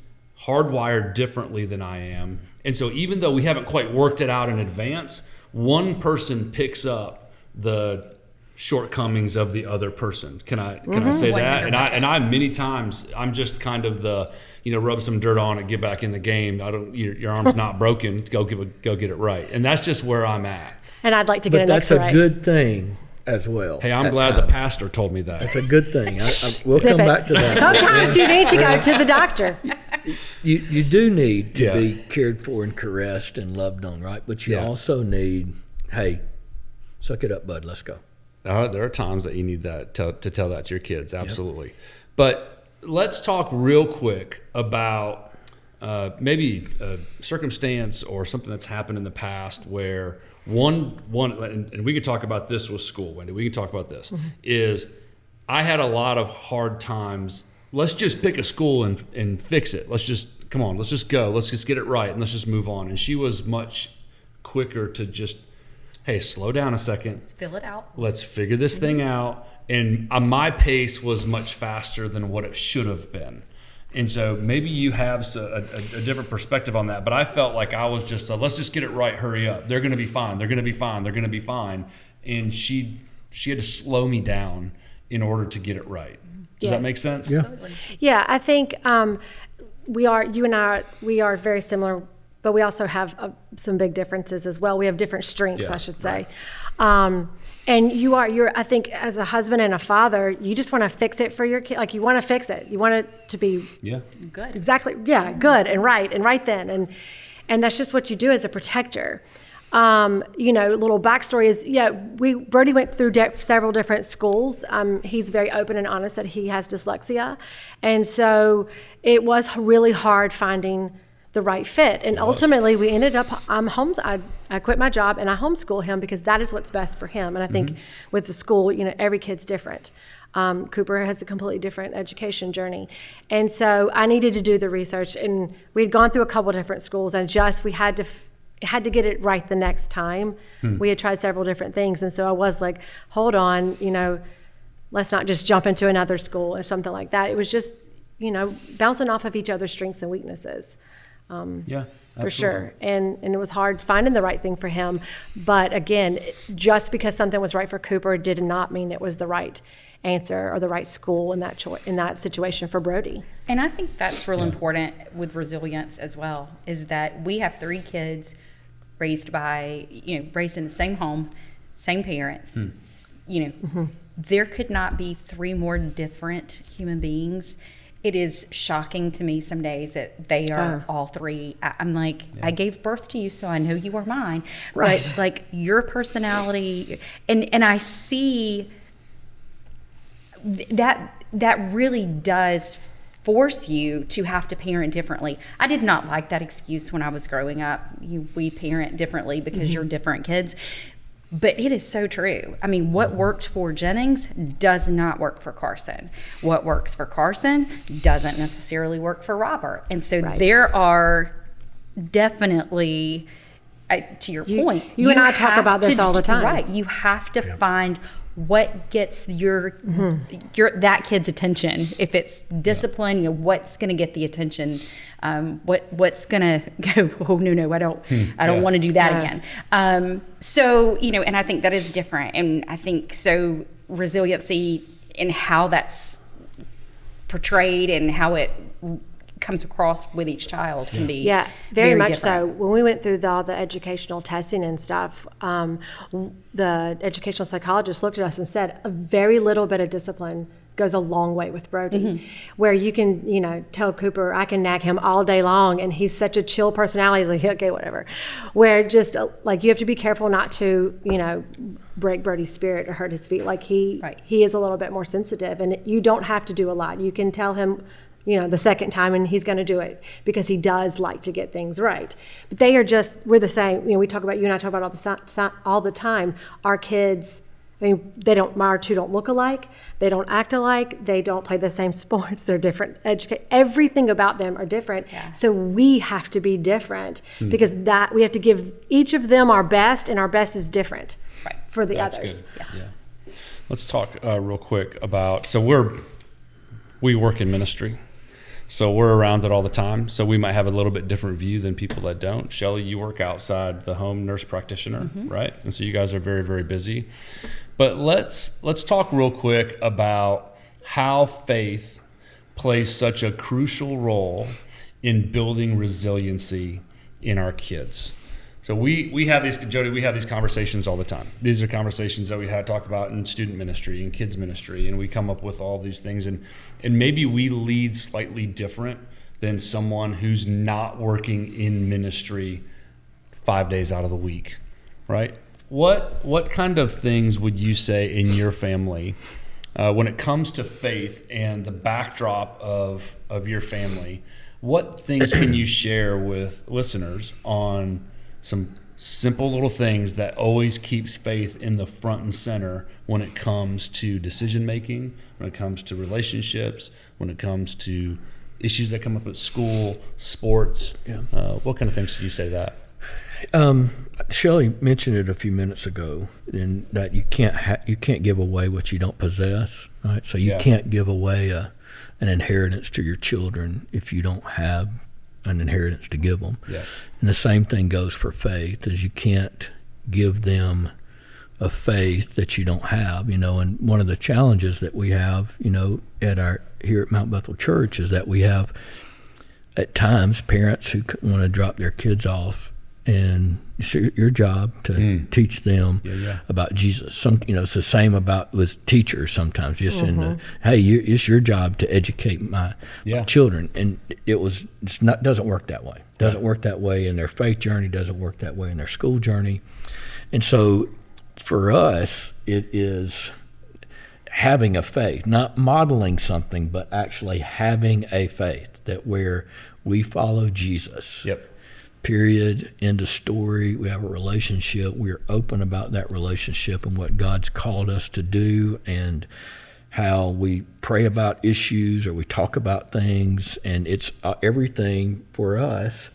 A: hardwired differently than I am. And so even though we haven't quite worked it out in advance, one person picks up the shortcomings of the other person. Can I say that? 100%. And I many times I'm just kind of the, rub some dirt on it, get back in the game. Your arm's not broken. Go get it right. And that's just where I'm at.
C: And I'd like to get an X-ray.
D: But that's a good thing as well.
A: Hey, I'm glad the pastor told me that.
D: That's a good thing. We'll come back to that.
C: Sometimes you need to go to the doctor.
D: You do need to be cared for and caressed and loved on, right? But you also need, hey, suck it up, bud. Let's go.
A: There are times that you need that to tell that to your kids. Absolutely. Yep. But let's talk real quick about maybe a circumstance or something that's happened in the past where one, and we can talk about this with school, Wendy. We can talk about this. Mm-hmm. Is I had a lot of hard times. Let's just pick a school and fix it. Let's just go. Let's just get it right and let's just move on. And she was much quicker to just, hey, slow down a second.
B: Let's fill it out.
A: Let's figure this thing out. And my pace was much faster than what it should have been. And so maybe you have a different perspective on that. But I felt like I was just, let's just get it right, hurry up. They're going to be fine. They're going to be fine. They're going to be fine. And she had to slow me down in order to get it right. Does that make sense?
C: Yeah. Absolutely. Yeah, I think you and I are very similar, but we also have some big differences as well. We have different strengths, I should say. Right. And you're, I think as a husband and a father, you just want to fix it for your kid. Like you want to fix it. You want it to be
B: good.
C: Exactly. Yeah. Good and right then. And that's just what you do as a protector. Little backstory is, Brody went through several different schools. He's very open and honest that he has dyslexia. And so it was really hard finding the right fit. And ultimately we ended up, I quit my job and I homeschool him because that is what's best for him. And I think with the school, every kid's different. Cooper has a completely different education journey. And so I needed to do the research, and we'd gone through a couple different schools, and we had to get it right the next time. We had tried several different things. And so I was like, hold on, let's not just jump into another school or something like that. It was just, bouncing off of each other's strengths and weaknesses. For sure. And it was hard finding the right thing for him. But again, just because something was right for Cooper did not mean it was the right answer or the right school in that situation for Brody.
B: And I think that's real important with resilience as well, is that we have 3 kids raised in the same home, same parents. There could not be 3 more different human beings. It is shocking to me some days that they are all 3. I'm like, I gave birth to you, so I know you are mine. Right. But like your personality, and I see that really does force you to have to parent differently. I did not like that excuse when I was growing up. We parent differently because you're different kids. But it is so true. I mean, what worked for Jennings does not work for Carson. What works for Carson doesn't necessarily work for Robert. And so there are definitely, to your point,
C: you and I talk about this all the time.
B: Right. You have to find what gets your that kid's attention. If it's discipline, what's going to get the attention? What's going to go, oh, no, I don't want to do that again. So, and I think that is different. And I think so resiliency in how that's portrayed and how it comes across with each child can be
C: very much
B: different.
C: So. When we went through all the educational testing and stuff, the educational psychologist looked at us and said, a very little bit of discipline goes a long way with Brody, where you can, tell Cooper, I can nag him all day long, and he's such a chill personality. He's like, okay, whatever. Where just like you have to be careful not to, break Brody's spirit or hurt his feet. Like he is a little bit more sensitive, and you don't have to do a lot. You can tell him, the second time, and he's going to do it because he does like to get things right. But we're the same. You and I talk about all the time. Our kids, our two don't look alike. They don't act alike. They don't play the same sports. They're different. Everything about them are different. Yeah. So we have to be different because we have to give each of them our best, and our best is different for the others.
A: Good. Yeah. Let's talk real quick about, we work in ministry. So we're around it all the time. So we might have a little bit different view than people that don't. Shelley, you work outside the home, nurse practitioner, right? And so you guys are very, very busy. But let's talk real quick about how faith plays such a crucial role in building resiliency in our kids. So we have these, Jody, we have these conversations all the time. These are conversations that we had talked about in student ministry and kids ministry, and we come up with all these things, and maybe we lead slightly different than someone who's not working in ministry 5 days out of the week, right? What kind of things would you say in your family when it comes to faith and the backdrop of your family? What things can you share with listeners on some simple little things that always keeps faith in the front and center when it comes to decision making, when it comes to relationships, when it comes to issues that come up at school, sports? Yeah. What kind of things do you say to that?
D: Shelley mentioned it a few minutes ago, in that you can't give away what you don't possess, right? So you can't give away an inheritance to your children if you don't have an inheritance to give them. Yeah. And the same thing goes for faith, is you can't give them a faith that you don't have, and one of the challenges that we have, here at Mount Bethel Church is that we have at times parents who want to drop their kids off, and it's your job to teach them about Jesus. It's the same with teachers sometimes. Just it's your job to educate my children, and doesn't work that way. Doesn't work that way in their faith journey. Doesn't work that way in their school journey. And so, for us, it is having a faith, not modeling something, but actually having a faith that where we follow Jesus.
A: Yep.
D: Period, end of story. We have a relationship. We're open about that relationship and what God's called us to do, and how we pray about issues or we talk about things. And it's everything for us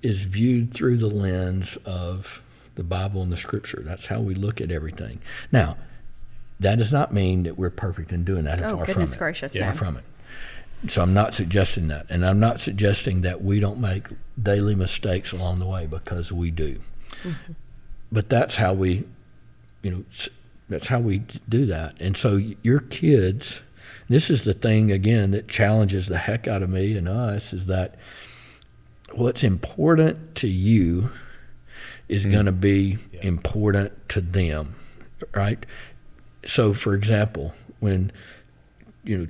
D: is viewed through the lens of the Bible and the Scripture. That's how we look at everything. Now, that does not mean that we're perfect in doing that.
B: Oh,
D: far
B: goodness
D: from it.
B: gracious,
D: Far from it. So I'm not suggesting that, and I'm not suggesting that we don't make daily mistakes along the way, because we do. Mm-hmm. But that's how we, that's how we do that. And so your kids, this is the thing again that challenges the heck out of me and us, is that what's important to you is going to be important to them, right? So, for example, when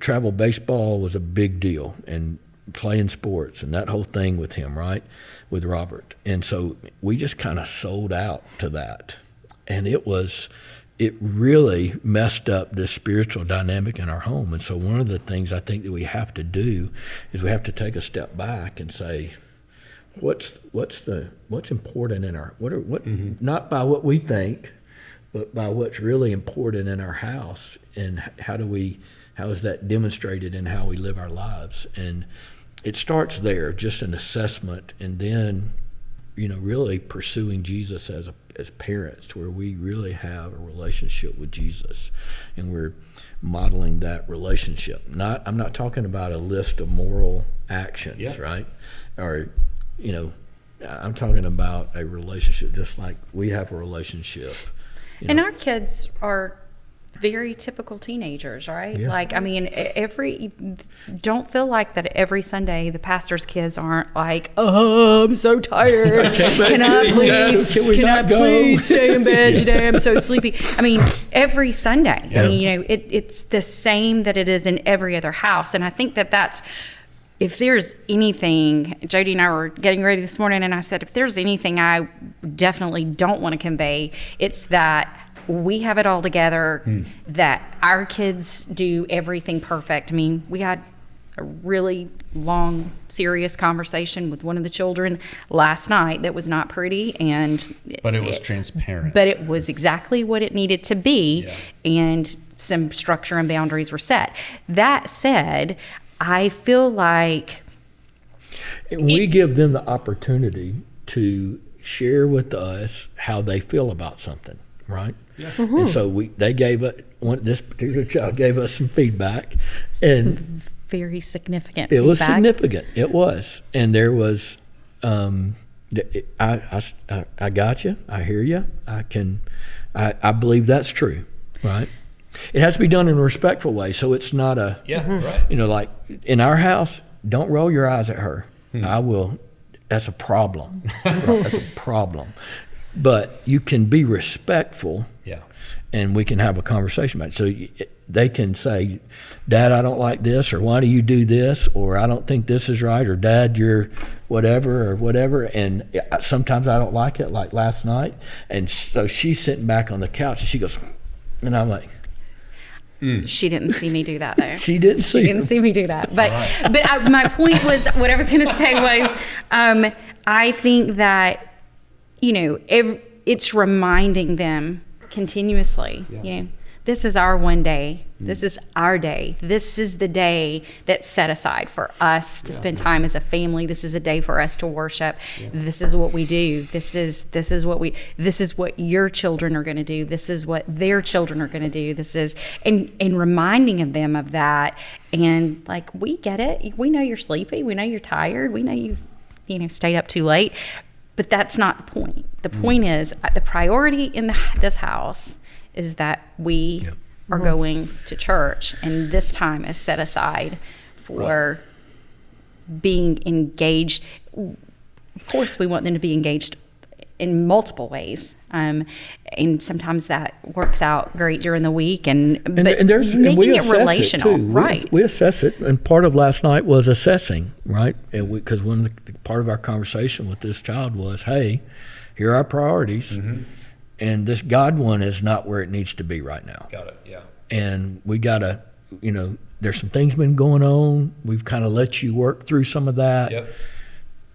D: travel baseball was a big deal, and playing sports and that whole thing with him, right, with Robert. And so we just kind of sold out to that. And it really messed up the spiritual dynamic in our home. And so one of the things I think that we have to do is we have to take a step back and say, what's important in our, not by what we think, but by what's really important in our house, and how is that demonstrated in how we live our lives? And it starts there, just an assessment, and then, really pursuing Jesus as parents, where we really have a relationship with Jesus, and we're modeling that relationship. I'm not talking about a list of moral actions, right? Or, I'm talking about a relationship, just like we have a relationship.
B: And our kids are very typical teenagers, right?
D: Yeah.
B: Like, I mean, don't feel like that every Sunday the pastor's kids aren't like, oh, I'm so tired. Can I please stay in bed today? I'm so sleepy. I mean, every Sunday. I mean, you know, it's the same that it is in every other house. And I think that's, if there's anything, Jody and I were getting ready this morning, and I said, if there's anything I definitely don't want to convey, it's that we have it all together, that our kids do everything perfect. I mean, we had a really long, serious conversation with one of the children last night that was not pretty,
A: but it was transparent.
B: But it was exactly what it needed to be, and some structure and boundaries were set. That said, I feel like
D: we give them the opportunity to share with us how they feel about something, right? Yeah. Mm-hmm. And so this particular child gave us some feedback, and
B: some very significant
D: feedback. Was significant. It was, and there was. I got you. I hear you. I believe that's true, right? It has to be done in a respectful way, so it's not a right. You know, like in our house, don't roll your eyes at her. I will. That's a problem. That's a problem. But you can be respectful, and we can have a conversation about it. So they can say, Dad, I don't like this, or why do you do this, or I don't think this is right, or Dad, you're whatever. And sometimes I don't like it, like last night. And so she's sitting back on the couch, and she goes, and I'm like,
B: She didn't see me do that, though.
D: She didn't see
B: me do that. But my point was, what I was going to say was, I think that, you know, it's reminding them continuously, you know, this is our one day. This is our day. This is the day that's set aside for us to spend time as a family. This is a day for us to worship. This is what we do. This is what your children are going to do. This is what their children are going to do. This is, and reminding them of that. And like, we get it. We know you're sleepy. We know you're tired. We know you stayed up too late. But that's not the point. The point is, the priority in this house is that we are going to church, and this time is set aside for being engaged. Of course, we want them to be engaged in multiple ways, and sometimes that works out great during the week. But making it relational, right?
D: We assess it, and part of last night was assessing, right? And because part of our conversation with this child was, hey, here are our priorities. And this God one is not where it needs to be right now.
A: Got it, yeah.
D: And we got to, there's some things been going on. We've kind of let you work through some of that.
A: Yep.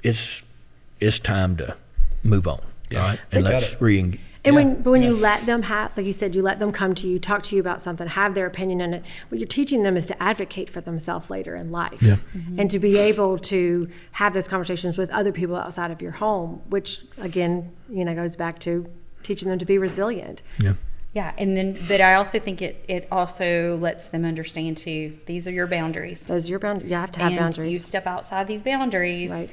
D: It's time to move on, right? And let's re-engage.
C: And when you let them have, like you said, you let them come to you, talk to you about something, have their opinion in it, what you're teaching them is to advocate for themselves later in life.
D: Yeah.
C: And to be able to have those conversations with other people outside of your home, which, again, goes back to teaching them to be resilient.
B: Yeah, and then, but I also think it also lets them understand too, these are your boundaries.
C: Those are your boundaries. You have to have boundaries.
B: You step outside these boundaries, right,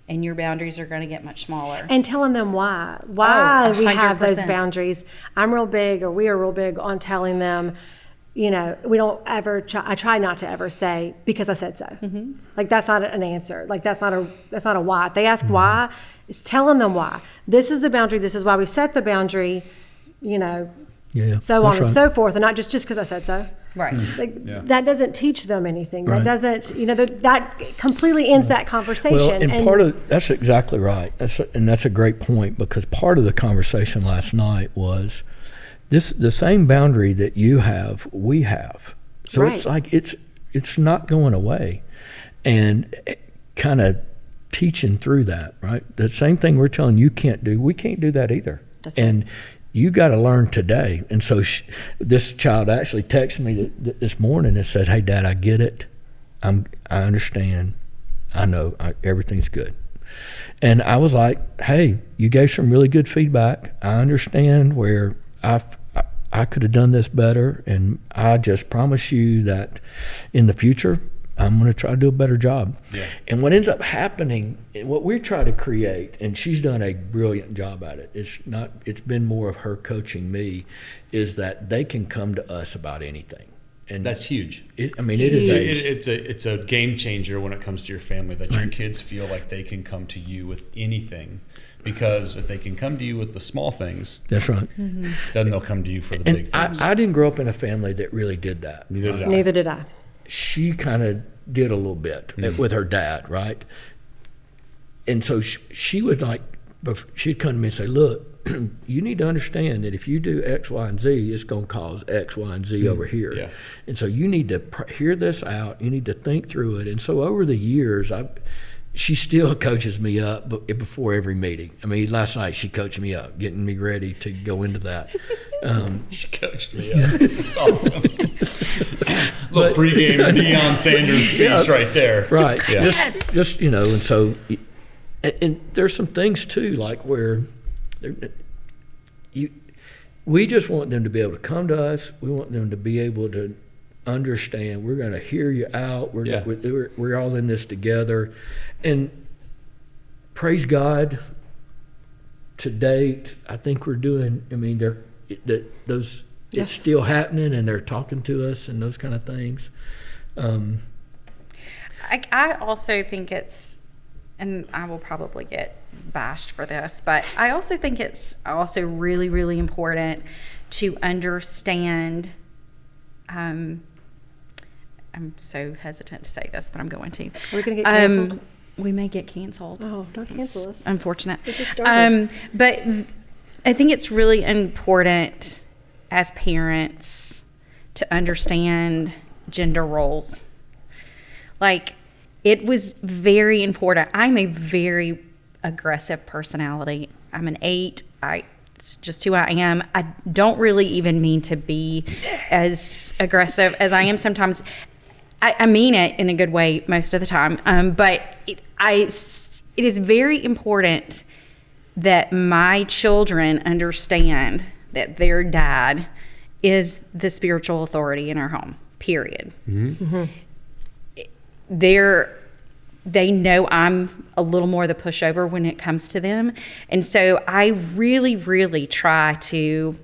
B: and your boundaries are going to get much smaller.
C: And telling them why we have those boundaries. I'm real big, or we are real big on telling them, we don't ever I try not to ever say, because I said so. Like, that's not an answer. Like, that's not a why. If they ask why, it's telling them why. This is the boundary. This is why we set the boundary, so on and so forth, and not just because I said so.
B: Right.
C: That doesn't teach them anything. Right. That doesn't, that completely ends that conversation.
D: Well, and that's exactly right. That's a great point, because part of the conversation last night was the same boundary that you have, we have. So it's like it's not going away, and kind of teaching through that, right? The same thing we're telling you can't do, we can't do that either.
C: That's
D: and
C: right.
D: You got to learn today. And so this child actually texted me this morning and said, "Hey, Dad, I get it. I understand. I know everything's good." And I was like, "Hey, you gave some really good feedback. I understand where I could have done this better, and I just promise you that in the future, I'm going to try to do a better job.
A: Yeah.
D: And what ends up happening, and what we're trying to create, and she's done a brilliant job at it, it's been more of her coaching me, is that they can come to us about anything. And
A: That's huge.
D: it is
A: It's a game changer when it comes to your family, that your kids feel like they can come to you with anything, because if they can come to you with the small things,
D: That's right.
B: Mm-hmm.
A: then they'll come to you for the
D: And
A: big things.
D: I didn't grow up in a family that really did that.
C: Neither did I.
D: She kind of did a little bit with her dad, right? And so she would she'd come to me and say, look, you need to understand that if you do X, Y, and Z, it's going to cause X, Y, and Z over here.
A: Yeah.
D: And so you need to hear this out. You need to think through it. And so over the years, she still coaches me up before every meeting. I mean, last night she coached me up, getting me ready to go into that.
A: She coached me up. It's awesome. Little pregame Deion Sanders speech right there.
D: Right.
A: Yeah.
D: Just and so, and there's some things too, like where we just want them to be able to come to us. We want them to be able to understand. We're going to hear you out. We're all in this together, and praise God. To date, I think we're doing. I mean, it's still happening, and they're talking to us and those kind of things.
B: I also think it's, and I will probably get bashed for this, but I also think it's also really, really important to understand. I'm so hesitant to say this, but I'm going to.
C: Are we going to get canceled?
B: We may get canceled.
C: Oh, don't cancel us.
B: Unfortunate.
C: Get this started.
B: But I think it's really important as parents to understand gender roles. Like, it was very important. I'm a very aggressive personality. I'm an 8. It's just who I am. I don't really even mean to be as aggressive as I am sometimes. I mean it in a good way most of the time. But it is very important that my children understand that their dad is the spiritual authority in our home, period. Mm-hmm. They know I'm a little more the pushover when it comes to them. And so I really, really try to,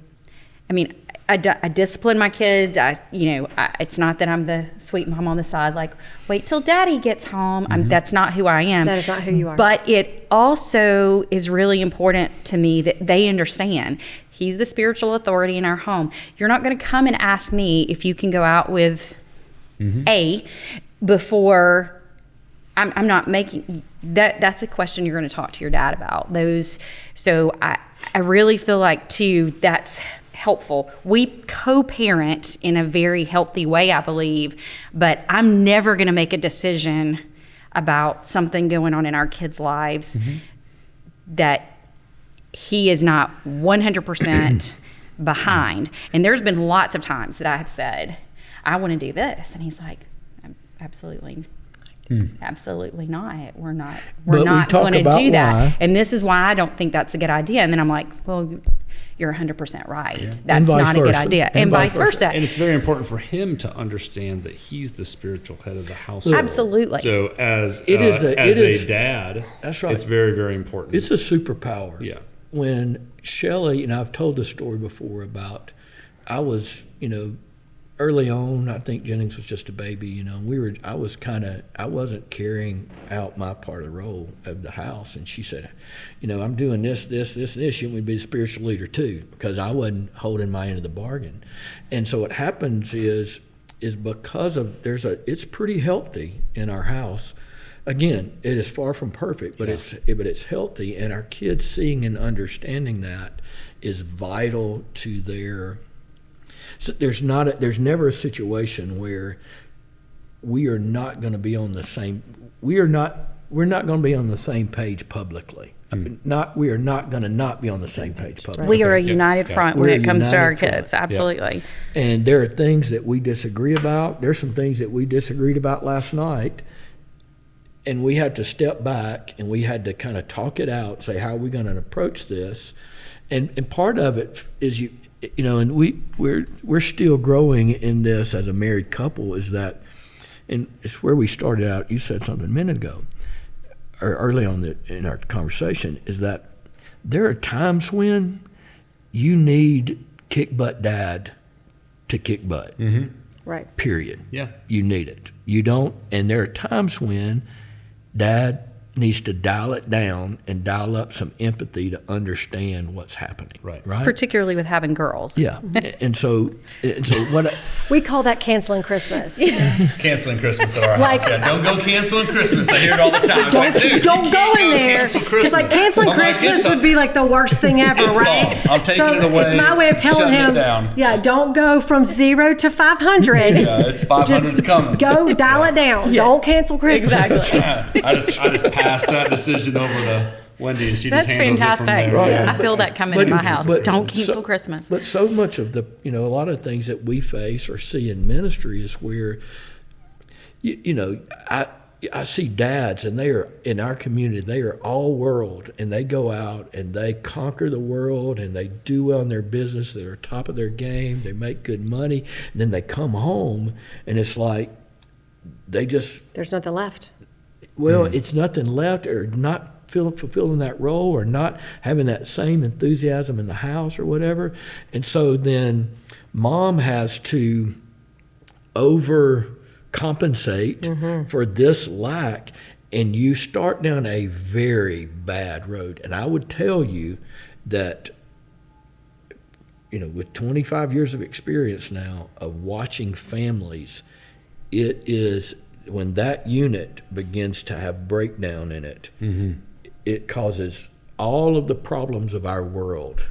B: I discipline my kids. It's not that I'm the sweet mom on the side, like, wait till daddy gets home.
A: Mm-hmm.
B: That's not who I am.
C: That is not who you are.
B: But it also is really important to me that they understand he's the spiritual authority in our home. You're not going to come and ask me if you can go out with A before I'm not making that. That's a question you're going to talk to your dad about. So I really feel like too, that's helpful. We co-parent in a very healthy way, I believe, but I'm never going to make a decision about something going on in our kids' lives that he is not 100% behind. And there's been lots of times that I have said, I want to do this. And he's like, absolutely not. We're not going to do that.
D: Why.
B: And this is why I don't think that's a good idea. And then I'm like, well, you're 100% right.
A: Yeah.
B: That's not a good idea. And vice versa.
A: And it's very important for him to understand that he's the spiritual head of the household.
B: Absolutely.
A: So as
D: a
A: dad,
D: that's right.
A: It's very, very important.
D: It's a superpower.
A: Yeah.
D: When Shelley, and I've told this story before about, I was, early on, I think Jennings was just a baby, I wasn't carrying out my part of the role of the house. And she said, I'm doing this. You want me to be the spiritual leader too, because I wasn't holding my end of the bargain. And so what happens is because of, it's pretty healthy in our house. Again, it is far from perfect, but it's healthy. And our kids seeing and understanding that is vital to their. So there's never a situation where we are not going to be on the same. We're not going to be on the same page publicly. We are not going to not be on the same page publicly.
B: We are a united front when it comes to our kids. Absolutely.
D: Yeah. And there are things that we disagree about. There's some things that we disagreed about last night, and we had to step back and we had to kind of talk it out, say, how are we going to approach this? And part of it is and we're still growing in this as a married couple, is that and it's where we started out. You said something a minute ago, or early on in our conversation, is that there are times when you need kick butt dad to kick butt.
C: Right.
D: Period.
A: Yeah.
D: You need it. You don't, and there are times when dad needs to dial it down and dial up some empathy to understand what's happening.
A: Right.
B: Particularly with having girls.
D: Yeah. and so what
C: We call that canceling Christmas.
A: Canceling Christmas at our
C: Like-
A: house. Yeah, don't go canceling Christmas. I hear it all the time. It's
C: Don't
A: like, dude,
C: don't
A: you
C: go
A: can't
C: in there
A: cancel
C: because
A: Christmas.
C: like canceling
A: I'm like,
C: Christmas
A: it's
C: would be like the worst thing ever,
A: It's
C: right?
A: wrong. I'm taking
C: so
A: it away,
C: it's my way of telling
A: shutting it
C: him,
A: down.
C: yeah, don't go from 0 to 500.
A: Yeah, it's 500's coming.
C: Go dial it down. Don't cancel Christmas.
B: Exactly.
A: I just passed that decision over to Wendy, and she
B: That's
A: just handles
B: fantastic.
A: it from there.
B: I feel that coming in my house. Don't cancel Christmas.
D: But so much of the, a lot of things that we face or see in ministry is where, I see dads, and they are in our community. They are all world, and they go out and they conquer the world, and they do well in their business. They're top of their game. They make good money, and then they come home, and it's like they just
C: There's nothing left.
D: it's nothing left, or not fulfilling that role, or not having that same enthusiasm in the house or whatever. And so then mom has to overcompensate for this lack, and you start down a very bad road. And I would tell you that, with 25 years of experience now of watching families, it is when that unit begins to have breakdown in it, it causes all of the problems of our world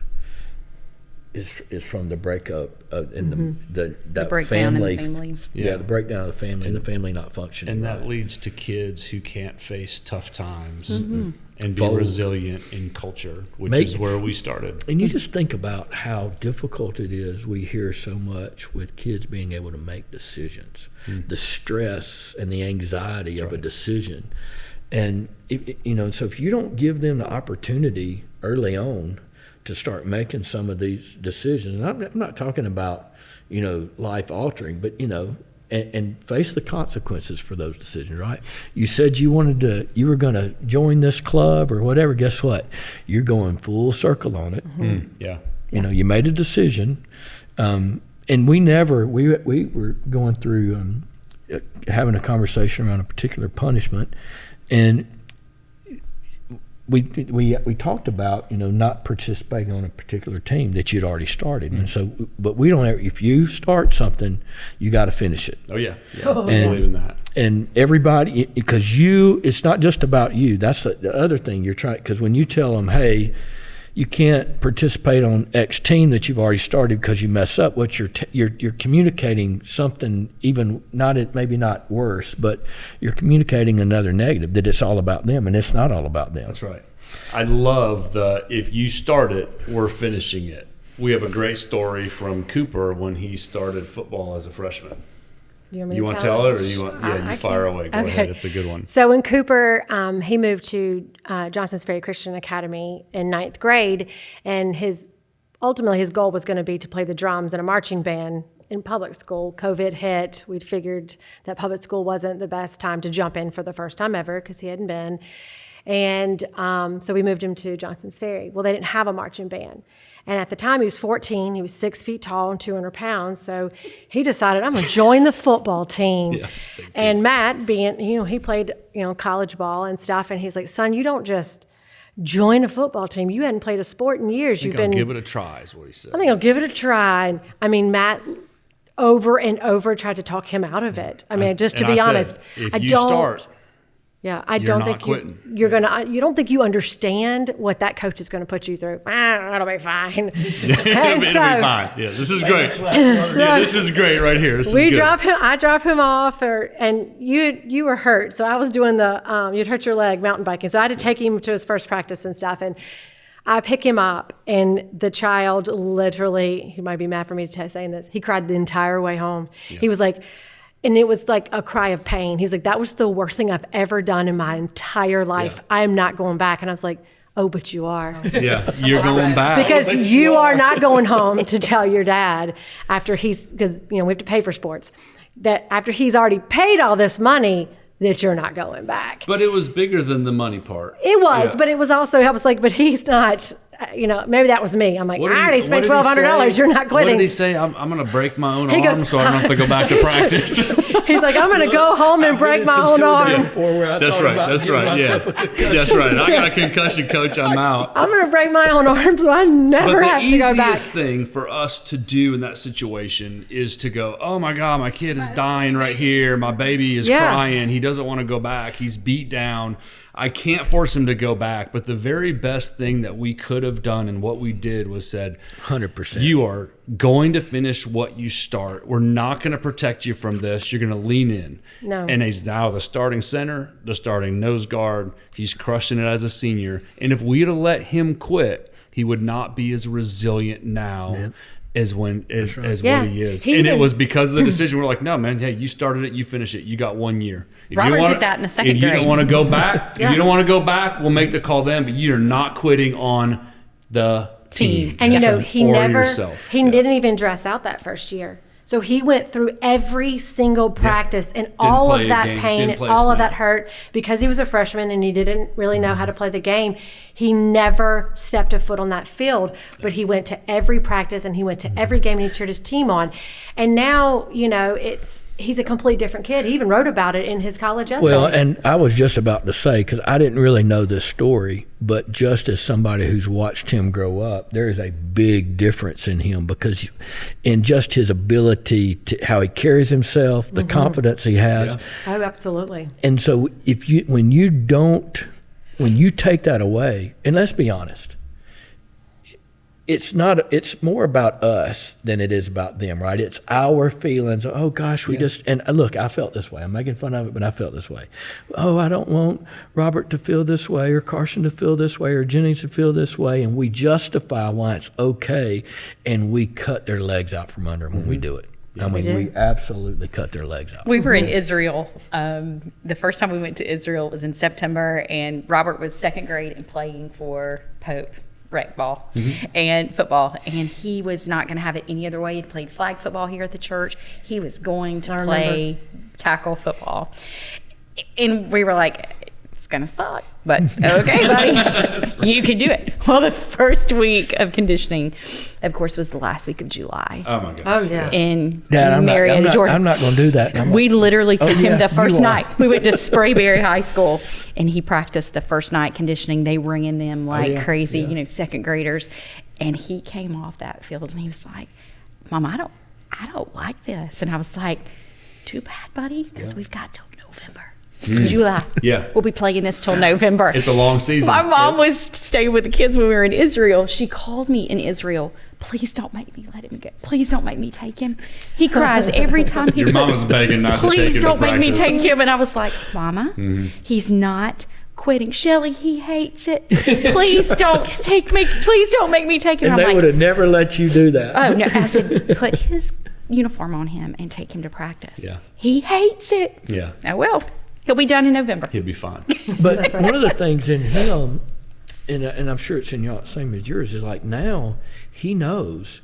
D: is from the breakup in the
B: breakdown
D: family,
B: in the family.
D: the breakdown of the family, and the family not functioning.
A: And
D: right.
A: that leads to kids who can't face tough times and be
D: Fold.
A: resilient in culture, which
D: Make-
A: is where we started.
D: And you just think about how difficult it is. We hear so much with kids being able to make decisions, the stress and the anxiety of a decision. And, so if you don't give them the opportunity early on to start making some of these decisions, and I'm not talking about, life altering, but, and face the consequences for those decisions, right? You said you were going to join this club or whatever. Guess what? You're going full circle on it.
A: Yeah.
D: You made a decision. And we were going through having a conversation around a particular punishment. And we talked about not participating on a particular team that you'd already started, and so but we don't ever, if you start something, you got to finish it.
A: Oh yeah, I believe in that.
D: And everybody, because it's not just about you. That's the other thing you're trying. Because when you tell them, hey, you can't participate on X team that you've already started because you mess up, what you're communicating something, even maybe not worse, but you're communicating another negative, that it's all about them, and it's not all about them.
A: That's right. I love if you start it, we're finishing it. We have a great story from Cooper when he started football as a freshman. You want to tell it, or you want? Yeah, you fire away. Go ahead. It's a good one.
C: So when Cooper, he moved to Johnson's Ferry Christian Academy in 9th grade, and ultimately his goal was going to be to play the drums in a marching band in public school. COVID hit. We'd figured that public school wasn't the best time to jump in for the first time ever because he hadn't been. And so we moved him to Johnson's Ferry. Well, they didn't have a marching band. And at the time, he was 14. He was 6 feet tall and 200 pounds. So he decided, I'm going to join the football team.
A: Yeah,
C: and Matt, being, he played, college ball and stuff. And he's like, son, you don't just join a football team. You hadn't played a sport in years.
A: I'll give it a try, is what he said.
C: I think I'll give it a try. And, Matt over and over tried to talk him out of it. Just to be honest,
A: if you start,
C: I don't think you're gonna. You don't think you understand what that coach is going to put you through. It'll be fine.
A: it'll be fine. Yeah, this is great. This is great right here.
C: I drop him off, and you were hurt, so I was doing you'd hurt your leg mountain biking, so I had to take him to his first practice and stuff, and I pick him up, and the child literally, he might be mad for me saying this, he cried the entire way home. Yeah. He was like. And it was like a cry of pain. He was like, that was the worst thing I've ever done in my entire life. Yeah. I am not going back. And I was like, Oh, but you are.
A: Yeah, you're going back.
C: Because you are not going home to tell your dad after because we have to pay for sports, that after he's already paid all this money, that you're not going back.
A: But it was bigger than the money part.
C: It was,
A: Yeah.
C: but it was also, I was like, but he's not, maybe that was me. I'm like, I already spent
A: what did he
C: $1,200.
A: say?
C: You're not quitting.
A: What did he say? I'm going to break my own
C: He
A: arm
C: goes,
A: so I don't have to go back to practice.
C: He's like, I'm going to go home and break my own arm.
A: That's right. Yeah. That's right. I got a concussion, coach. I'm out.
C: I'm going to break my own arm so I never
A: But
C: have
A: the
C: to go back.
A: easiest thing for us to do in that situation is to go, oh my God, my kid is dying right here. My baby is crying. He doesn't want to go back. He's beat down. I can't force him to go back. But the very best thing that we could have done and what we did was said,
D: 100%.
A: you are going to finish what you start. We're not going to protect you from this. You're going to lean in.
C: No.
A: And he's now the starting center, the starting nose guard. He's crushing it as a senior. And if we'd have let him quit, he would not be as resilient now as what he is. And it was because of the decision. We're like, no, man, hey, you started it, you finish it. You got 1 year. If
B: Robert
A: you wanna,
B: did that in the second
A: if you
B: grade.
A: don't want to go back, if you don't want to go back, we'll make the call then. But you're not quitting on the team.
C: And
A: or yourself.
C: He didn't even dress out that first year. So he went through every single practice and all
A: play
C: of
A: a
C: that
A: game,
C: pain
A: didn't
C: and
A: play a
C: all of
A: snap.
C: that hurt because he was a freshman and he didn't really know how to play the game. He never stepped a foot on that field, but he went to every practice and he went to every game and he cheered his team on. And now, he's a complete different kid. He even wrote about it in his college essay.
D: Well, and I was just about to say, because I didn't really know this story, but just as somebody who's watched him grow up, there is a big difference in him because in just his ability to how he carries himself, the confidence he has.
C: Oh, absolutely.
D: And so when you take that away, and let's be honest, it's more about us than it is about them, right? It's our feelings. Oh gosh, and look, I felt this way. I'm making fun of it, but I felt this way. Oh, I don't want Robert to feel this way or Carson to feel this way or Jenny to feel this way. And we justify why it's okay. And we cut their legs out from under them when we do it. I mean, we absolutely cut their legs out.
B: We were in Israel. The first time we went to Israel was in September, and Robert was second grade and playing for Pope rec ball and football, and he was not going to have it any other way. He played flag football here at the church. He was going to play tackle football, and we were like, it's going to suck, but okay, buddy, you can do it. Well, the first week of conditioning, of course, was the last week of July.
A: Oh my God.
C: Oh, yeah.
B: In
D: Dad,
B: Marietta, Georgia.
D: I'm not going to do that. And I'm
B: We literally took him the
D: yeah,
B: first
D: you are.
B: night. We went to Sprayberry High School, and he practiced the first night conditioning. They were in them like crazy, second graders. And he came off that field, and he was like, "Mom, I don't like this." And I was like, "Too bad, buddy, because we've got till November." July.
A: Yeah.
B: We'll be playing this till November.
A: It's a long season.
B: My mom was staying with the kids when we were in Israel. She called me in Israel. Please don't make me let him go. Please don't make me take him. He cries every time he
A: Your mom
B: puts-
A: was begging not to take him
B: Please
A: to
B: don't make me
A: practice.
B: take him. And I was like, Mama, he's not quitting. Shelly, he hates it. Please don't take me. Please don't make me take him.
D: And
B: I'm
D: they would
B: like,
D: have never let you do that.
B: oh no. I said, put his uniform on him and take him to practice.
A: Yeah.
B: He hates it.
A: Yeah.
B: I will. He'll be done in November.
A: He'll be fine.
D: But one of the things in him, and I'm sure it's in y'all, same as yours, is like now he knows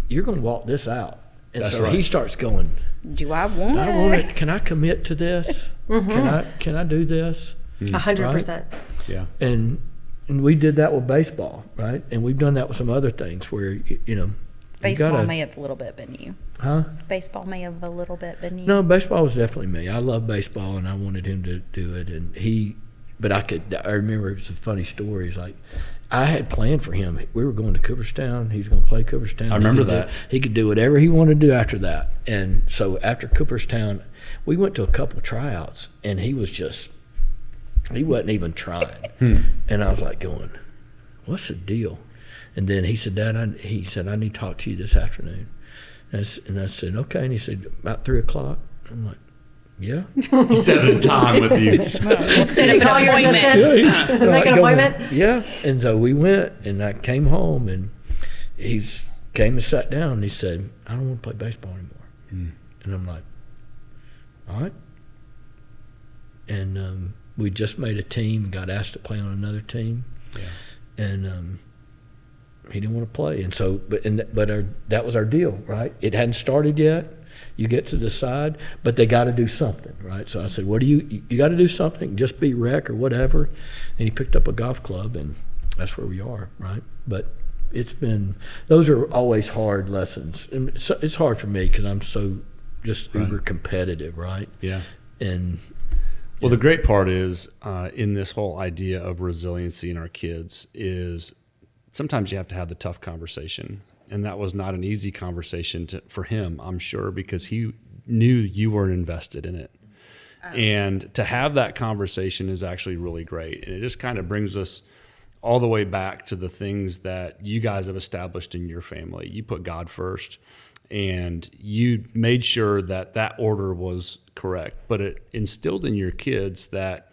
D: you're going to walk this out. And
A: That's
D: so
A: right.
D: he starts going,
B: Do I want
D: I want it. Can I commit to this? Can I do this?
C: 100%.
A: Yeah.
D: And we did that with baseball, right? And we've done that with some other things where, you
B: Baseball
D: gotta,
B: may have a little bit been you.
D: huh?
B: Baseball may have a little bit been you.
D: No, baseball was definitely me. I love baseball, and I wanted him to do it. And I remember it was a funny story. It's like, I had planned for him. We were going to Cooperstown. He's going to play Cooperstown.
A: I remember that.
D: He could do whatever he wanted to do after that. And so after Cooperstown, we went to a couple tryouts, and he wasn't even trying. And I was like going, what's the deal? And then he said, Dad, I need to talk to you this afternoon. And I said, okay. And he said, about 3 o'clock. I'm like, yeah.
A: He set a time with you.
B: We'll set up
C: Call
B: an
C: your
B: appointment.
C: assistant. Make an appointment.
D: Yeah. And so we went, and I came home, and he came and sat down, and he said, I don't want to play baseball anymore. And I'm like, all right. And we just made a team and got asked to play on another team.
A: Yeah.
D: And he didn't want to play. And so, that was our deal, right? It hadn't started yet. You get to decide, but they got to do something, right? So I said, "What do you got to do something? Just be rec or whatever." And he picked up a golf club, and that's where we are, right? But those are always hard lessons. And it's hard for me because I'm so just uber competitive, right?
A: Yeah.
D: And
A: well, the great part is in this whole idea of resiliency in our kids is sometimes you have to have the tough conversation. And that was not an easy conversation for him, I'm sure, because he knew you weren't invested in it. And to have that conversation is actually really great. And it just kind of brings us all the way back to the things that you guys have established in your family. You put God first, and you made sure that order was correct. But it instilled in your kids that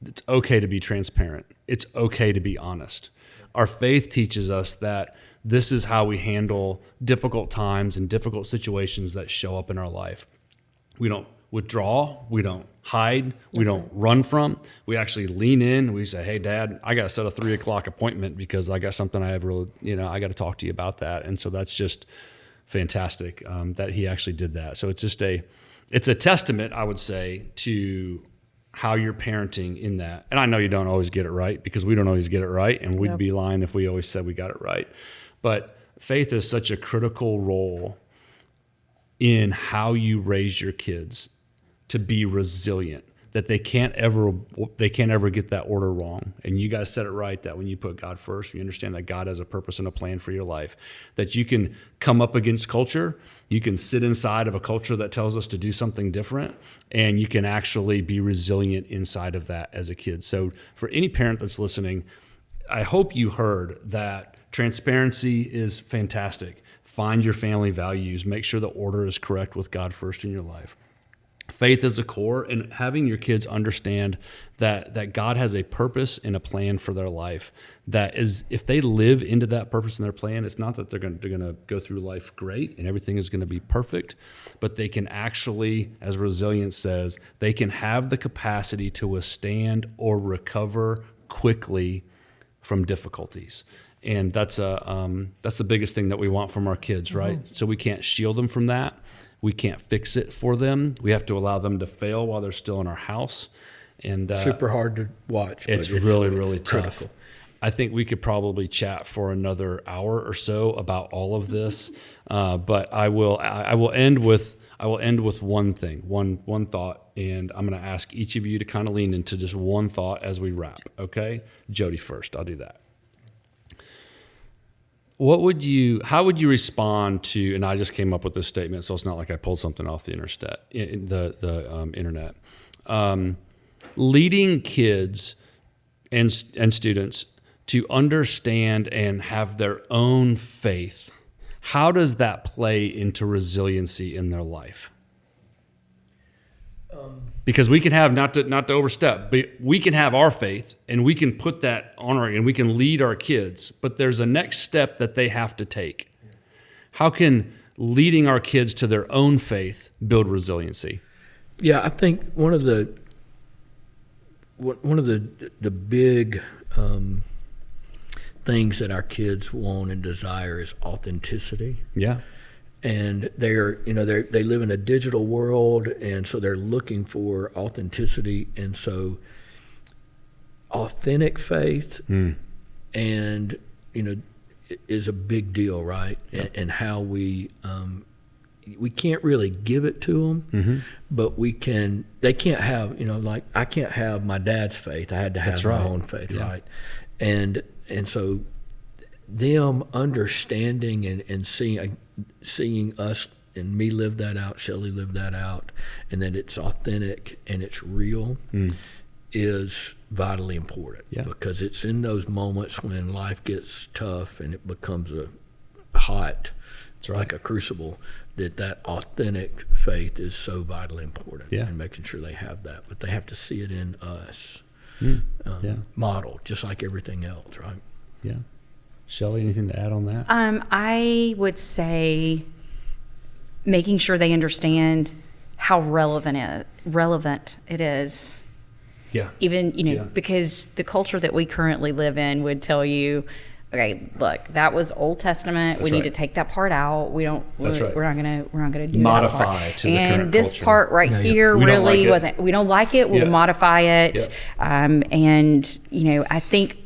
A: it's okay to be transparent. It's okay to be honest. Our faith teaches us that this is how we handle difficult times and difficult situations that show up in our life. We don't withdraw. We don't hide. We don't run from. We actually lean in. We say, "Hey, Dad, I got to set a 3:00 appointment because I got something I got to talk to you about that." And so that's just fantastic that he actually did that. So it's a testament, I would say, to how you're parenting in that. And I know you don't always get it right because we don't always get it right, and we'd be lying if we always said we got it right. But faith is such a critical role in how you raise your kids to be resilient, that they can't ever get that order wrong. And you guys said it right, that when you put God first, you understand that God has a purpose and a plan for your life, that you can come up against culture, you can sit inside of a culture that tells us to do something different, and you can actually be resilient inside of that as a kid. So for any parent that's listening, I hope you heard that transparency is fantastic. Find your family values. Make sure the order is correct with God first in your life. Faith is the core, and having your kids understand that God has a purpose and a plan for their life. That is, if they live into that purpose and their plan, it's not that they're going to go through life great and everything is going to be perfect, but they can actually, as resilience says, they can have the capacity to withstand or recover quickly from difficulties. And that's the biggest thing that we want from our kids, right? Mm-hmm. So we can't shield them from that. We can't fix it for them. We have to allow them to fail while they're still in our house. And
D: super hard to watch.
A: It's really tough. Critical. I think we could probably chat for another hour or so about all of this, but I will end with one thing, one thought, and I'm going to ask each of you to kind of lean into just one thought as we wrap. Okay, Jody first. I'll do that. How would you respond to, and I just came up with this statement, so it's not like I pulled something off the internet. Leading kids and students to understand and have their own faith, how does that play into resiliency in their life? Because we can have, not to overstep, but we can have our faith and we can put that on and we can lead our kids, but there's a next step that they have to take. How can leading our kids to their own faith build resiliency?
D: Yeah, I think one of the big things that our kids want and desire is authenticity.
A: Yeah.
D: And they live in a digital world, and so they're looking for authenticity. And so authentic faith and is a big deal, right? And how we can't really give it to them, but they can't have, like I can't have my dad's faith. I had to have my own faith, right? And so them understanding and seeing us and me live that out, Shelley live that out, and that it's authentic and it's real is vitally important. Yeah. Because it's in those moments when life gets tough and it becomes hot, like a crucible, that authentic faith is so vitally important. Yeah. And making sure they have that, but they have to see it in us, modeled just like everything else, right?
A: Yeah. Shelley, anything to add on that?
B: I would say making sure they understand how relevant it is
A: Yeah.
B: Even, because the culture that we currently live in would tell you, okay, look, that was Old Testament. We need to take that part out. We're not gonna do
A: modify
B: that part.
A: to the current
B: And this
A: culture.
B: part right here
A: We don't
B: really
A: like it.
B: wasn't. We don't like it. We'll modify it. And I think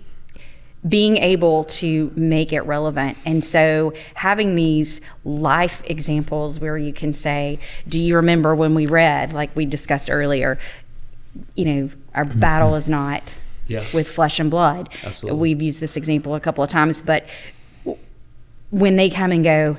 B: being able to make it relevant. And so having these life examples where you can say, do you remember when we read, like we discussed earlier, our battle is not with flesh and blood.
A: Absolutely.
B: We've used this example a couple of times, but when they come and go,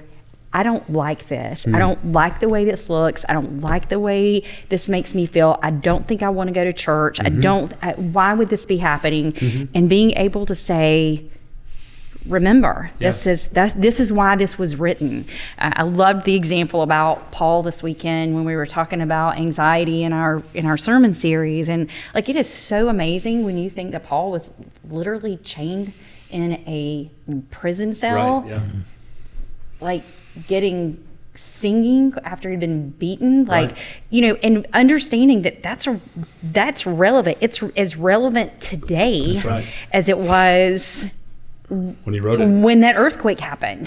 B: I don't like this. I don't like the way this looks. I don't like the way this makes me feel. I don't think I want to go to church. Why would this be happening? And being able to say, remember, this is why this was written. I loved the example about Paul this weekend when we were talking about anxiety in our sermon series. And like, it is so amazing when you think that Paul was literally chained in a prison cell.
A: Right, yeah.
B: Like singing after he'd been beaten, and understanding that that's relevant. It's as relevant today as it was
A: when he wrote it,
B: when that earthquake happened.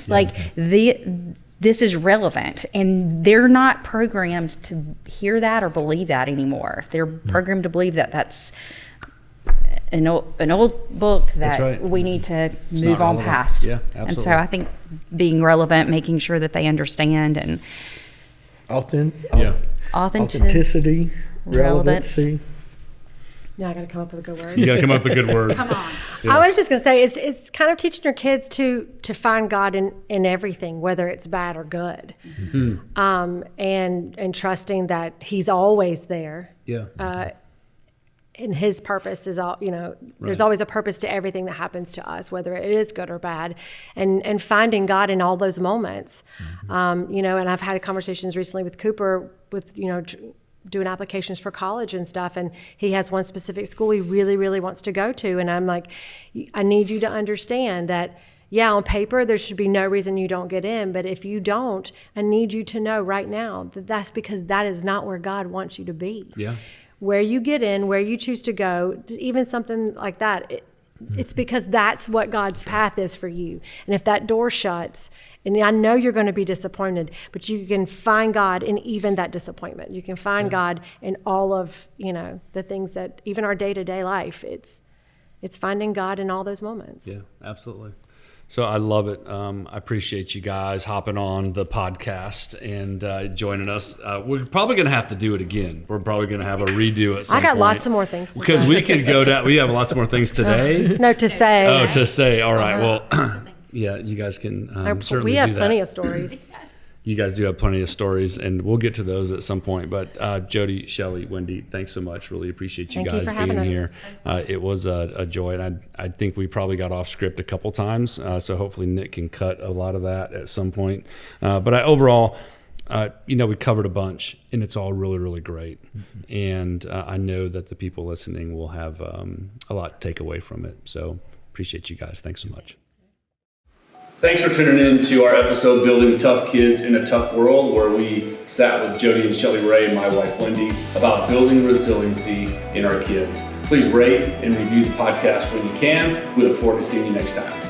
B: This is relevant, and they're not programmed to hear that or believe that anymore. They're programmed to believe that that's an old book that we need to move on past.
A: Yeah, absolutely.
B: And so I think being relevant, making sure that they understand, and
D: authenticity, relevancy.
C: Now I got to come up with a good word.
A: You got to come up with a good word.
B: come on.
C: Yeah. I was just going to say, it's kind of teaching your kids to find God in everything, whether it's bad or good, and trusting that He's always there.
A: Yeah.
C: And His purpose is all, there's always a purpose to everything that happens to us, whether it is good or bad, and finding God in all those moments. And I've had conversations recently with Cooper with, doing applications for college and stuff, and he has one specific school he really, really wants to go to. And I'm like, I need you to understand that, on paper, there should be no reason you don't get in, but if you don't, I need you to know right now that that's because that is not where God wants you to be.
A: Yeah.
C: Where you get in, where you choose to go, even something like that, it's because that's what God's path is for you. And if that door shuts, and I know you're going to be disappointed, but you can find God in even that disappointment. You can find God in all of, the things that, even our day-to-day life, it's finding God in all those moments.
A: Yeah, absolutely. So I love it. I appreciate you guys hopping on the podcast and joining us. We're probably going to have to do it again. We're probably going to have a redo at some point.
C: I got lots of more things to
A: because
C: say.
A: we could go down. We have lots more things today.
C: No, to say.
A: Oh, to say. All right. Well, yeah, you guys can certainly
C: we have
A: do that.
C: plenty of stories.
A: You guys do have plenty of stories, and we'll get to those at some point. But Jody, Shelley, Wendy, thanks so much. Really appreciate you
C: Thank you
A: guys
C: for having
A: being
C: us.
A: here. It was a joy, and I think we probably got off script a couple times, so hopefully Nick can cut a lot of that at some point. But overall, we covered a bunch, and it's all really, really great. And I know that the people listening will have a lot to take away from it. So appreciate you guys. Thanks so much. Thanks for tuning in to our episode, Building Tough Kids in a Tough World, where we sat with Jody and Shelley Ray and my wife, Wendy, about building resiliency in our kids. Please rate and review the podcast when you can. We look forward to seeing you next time.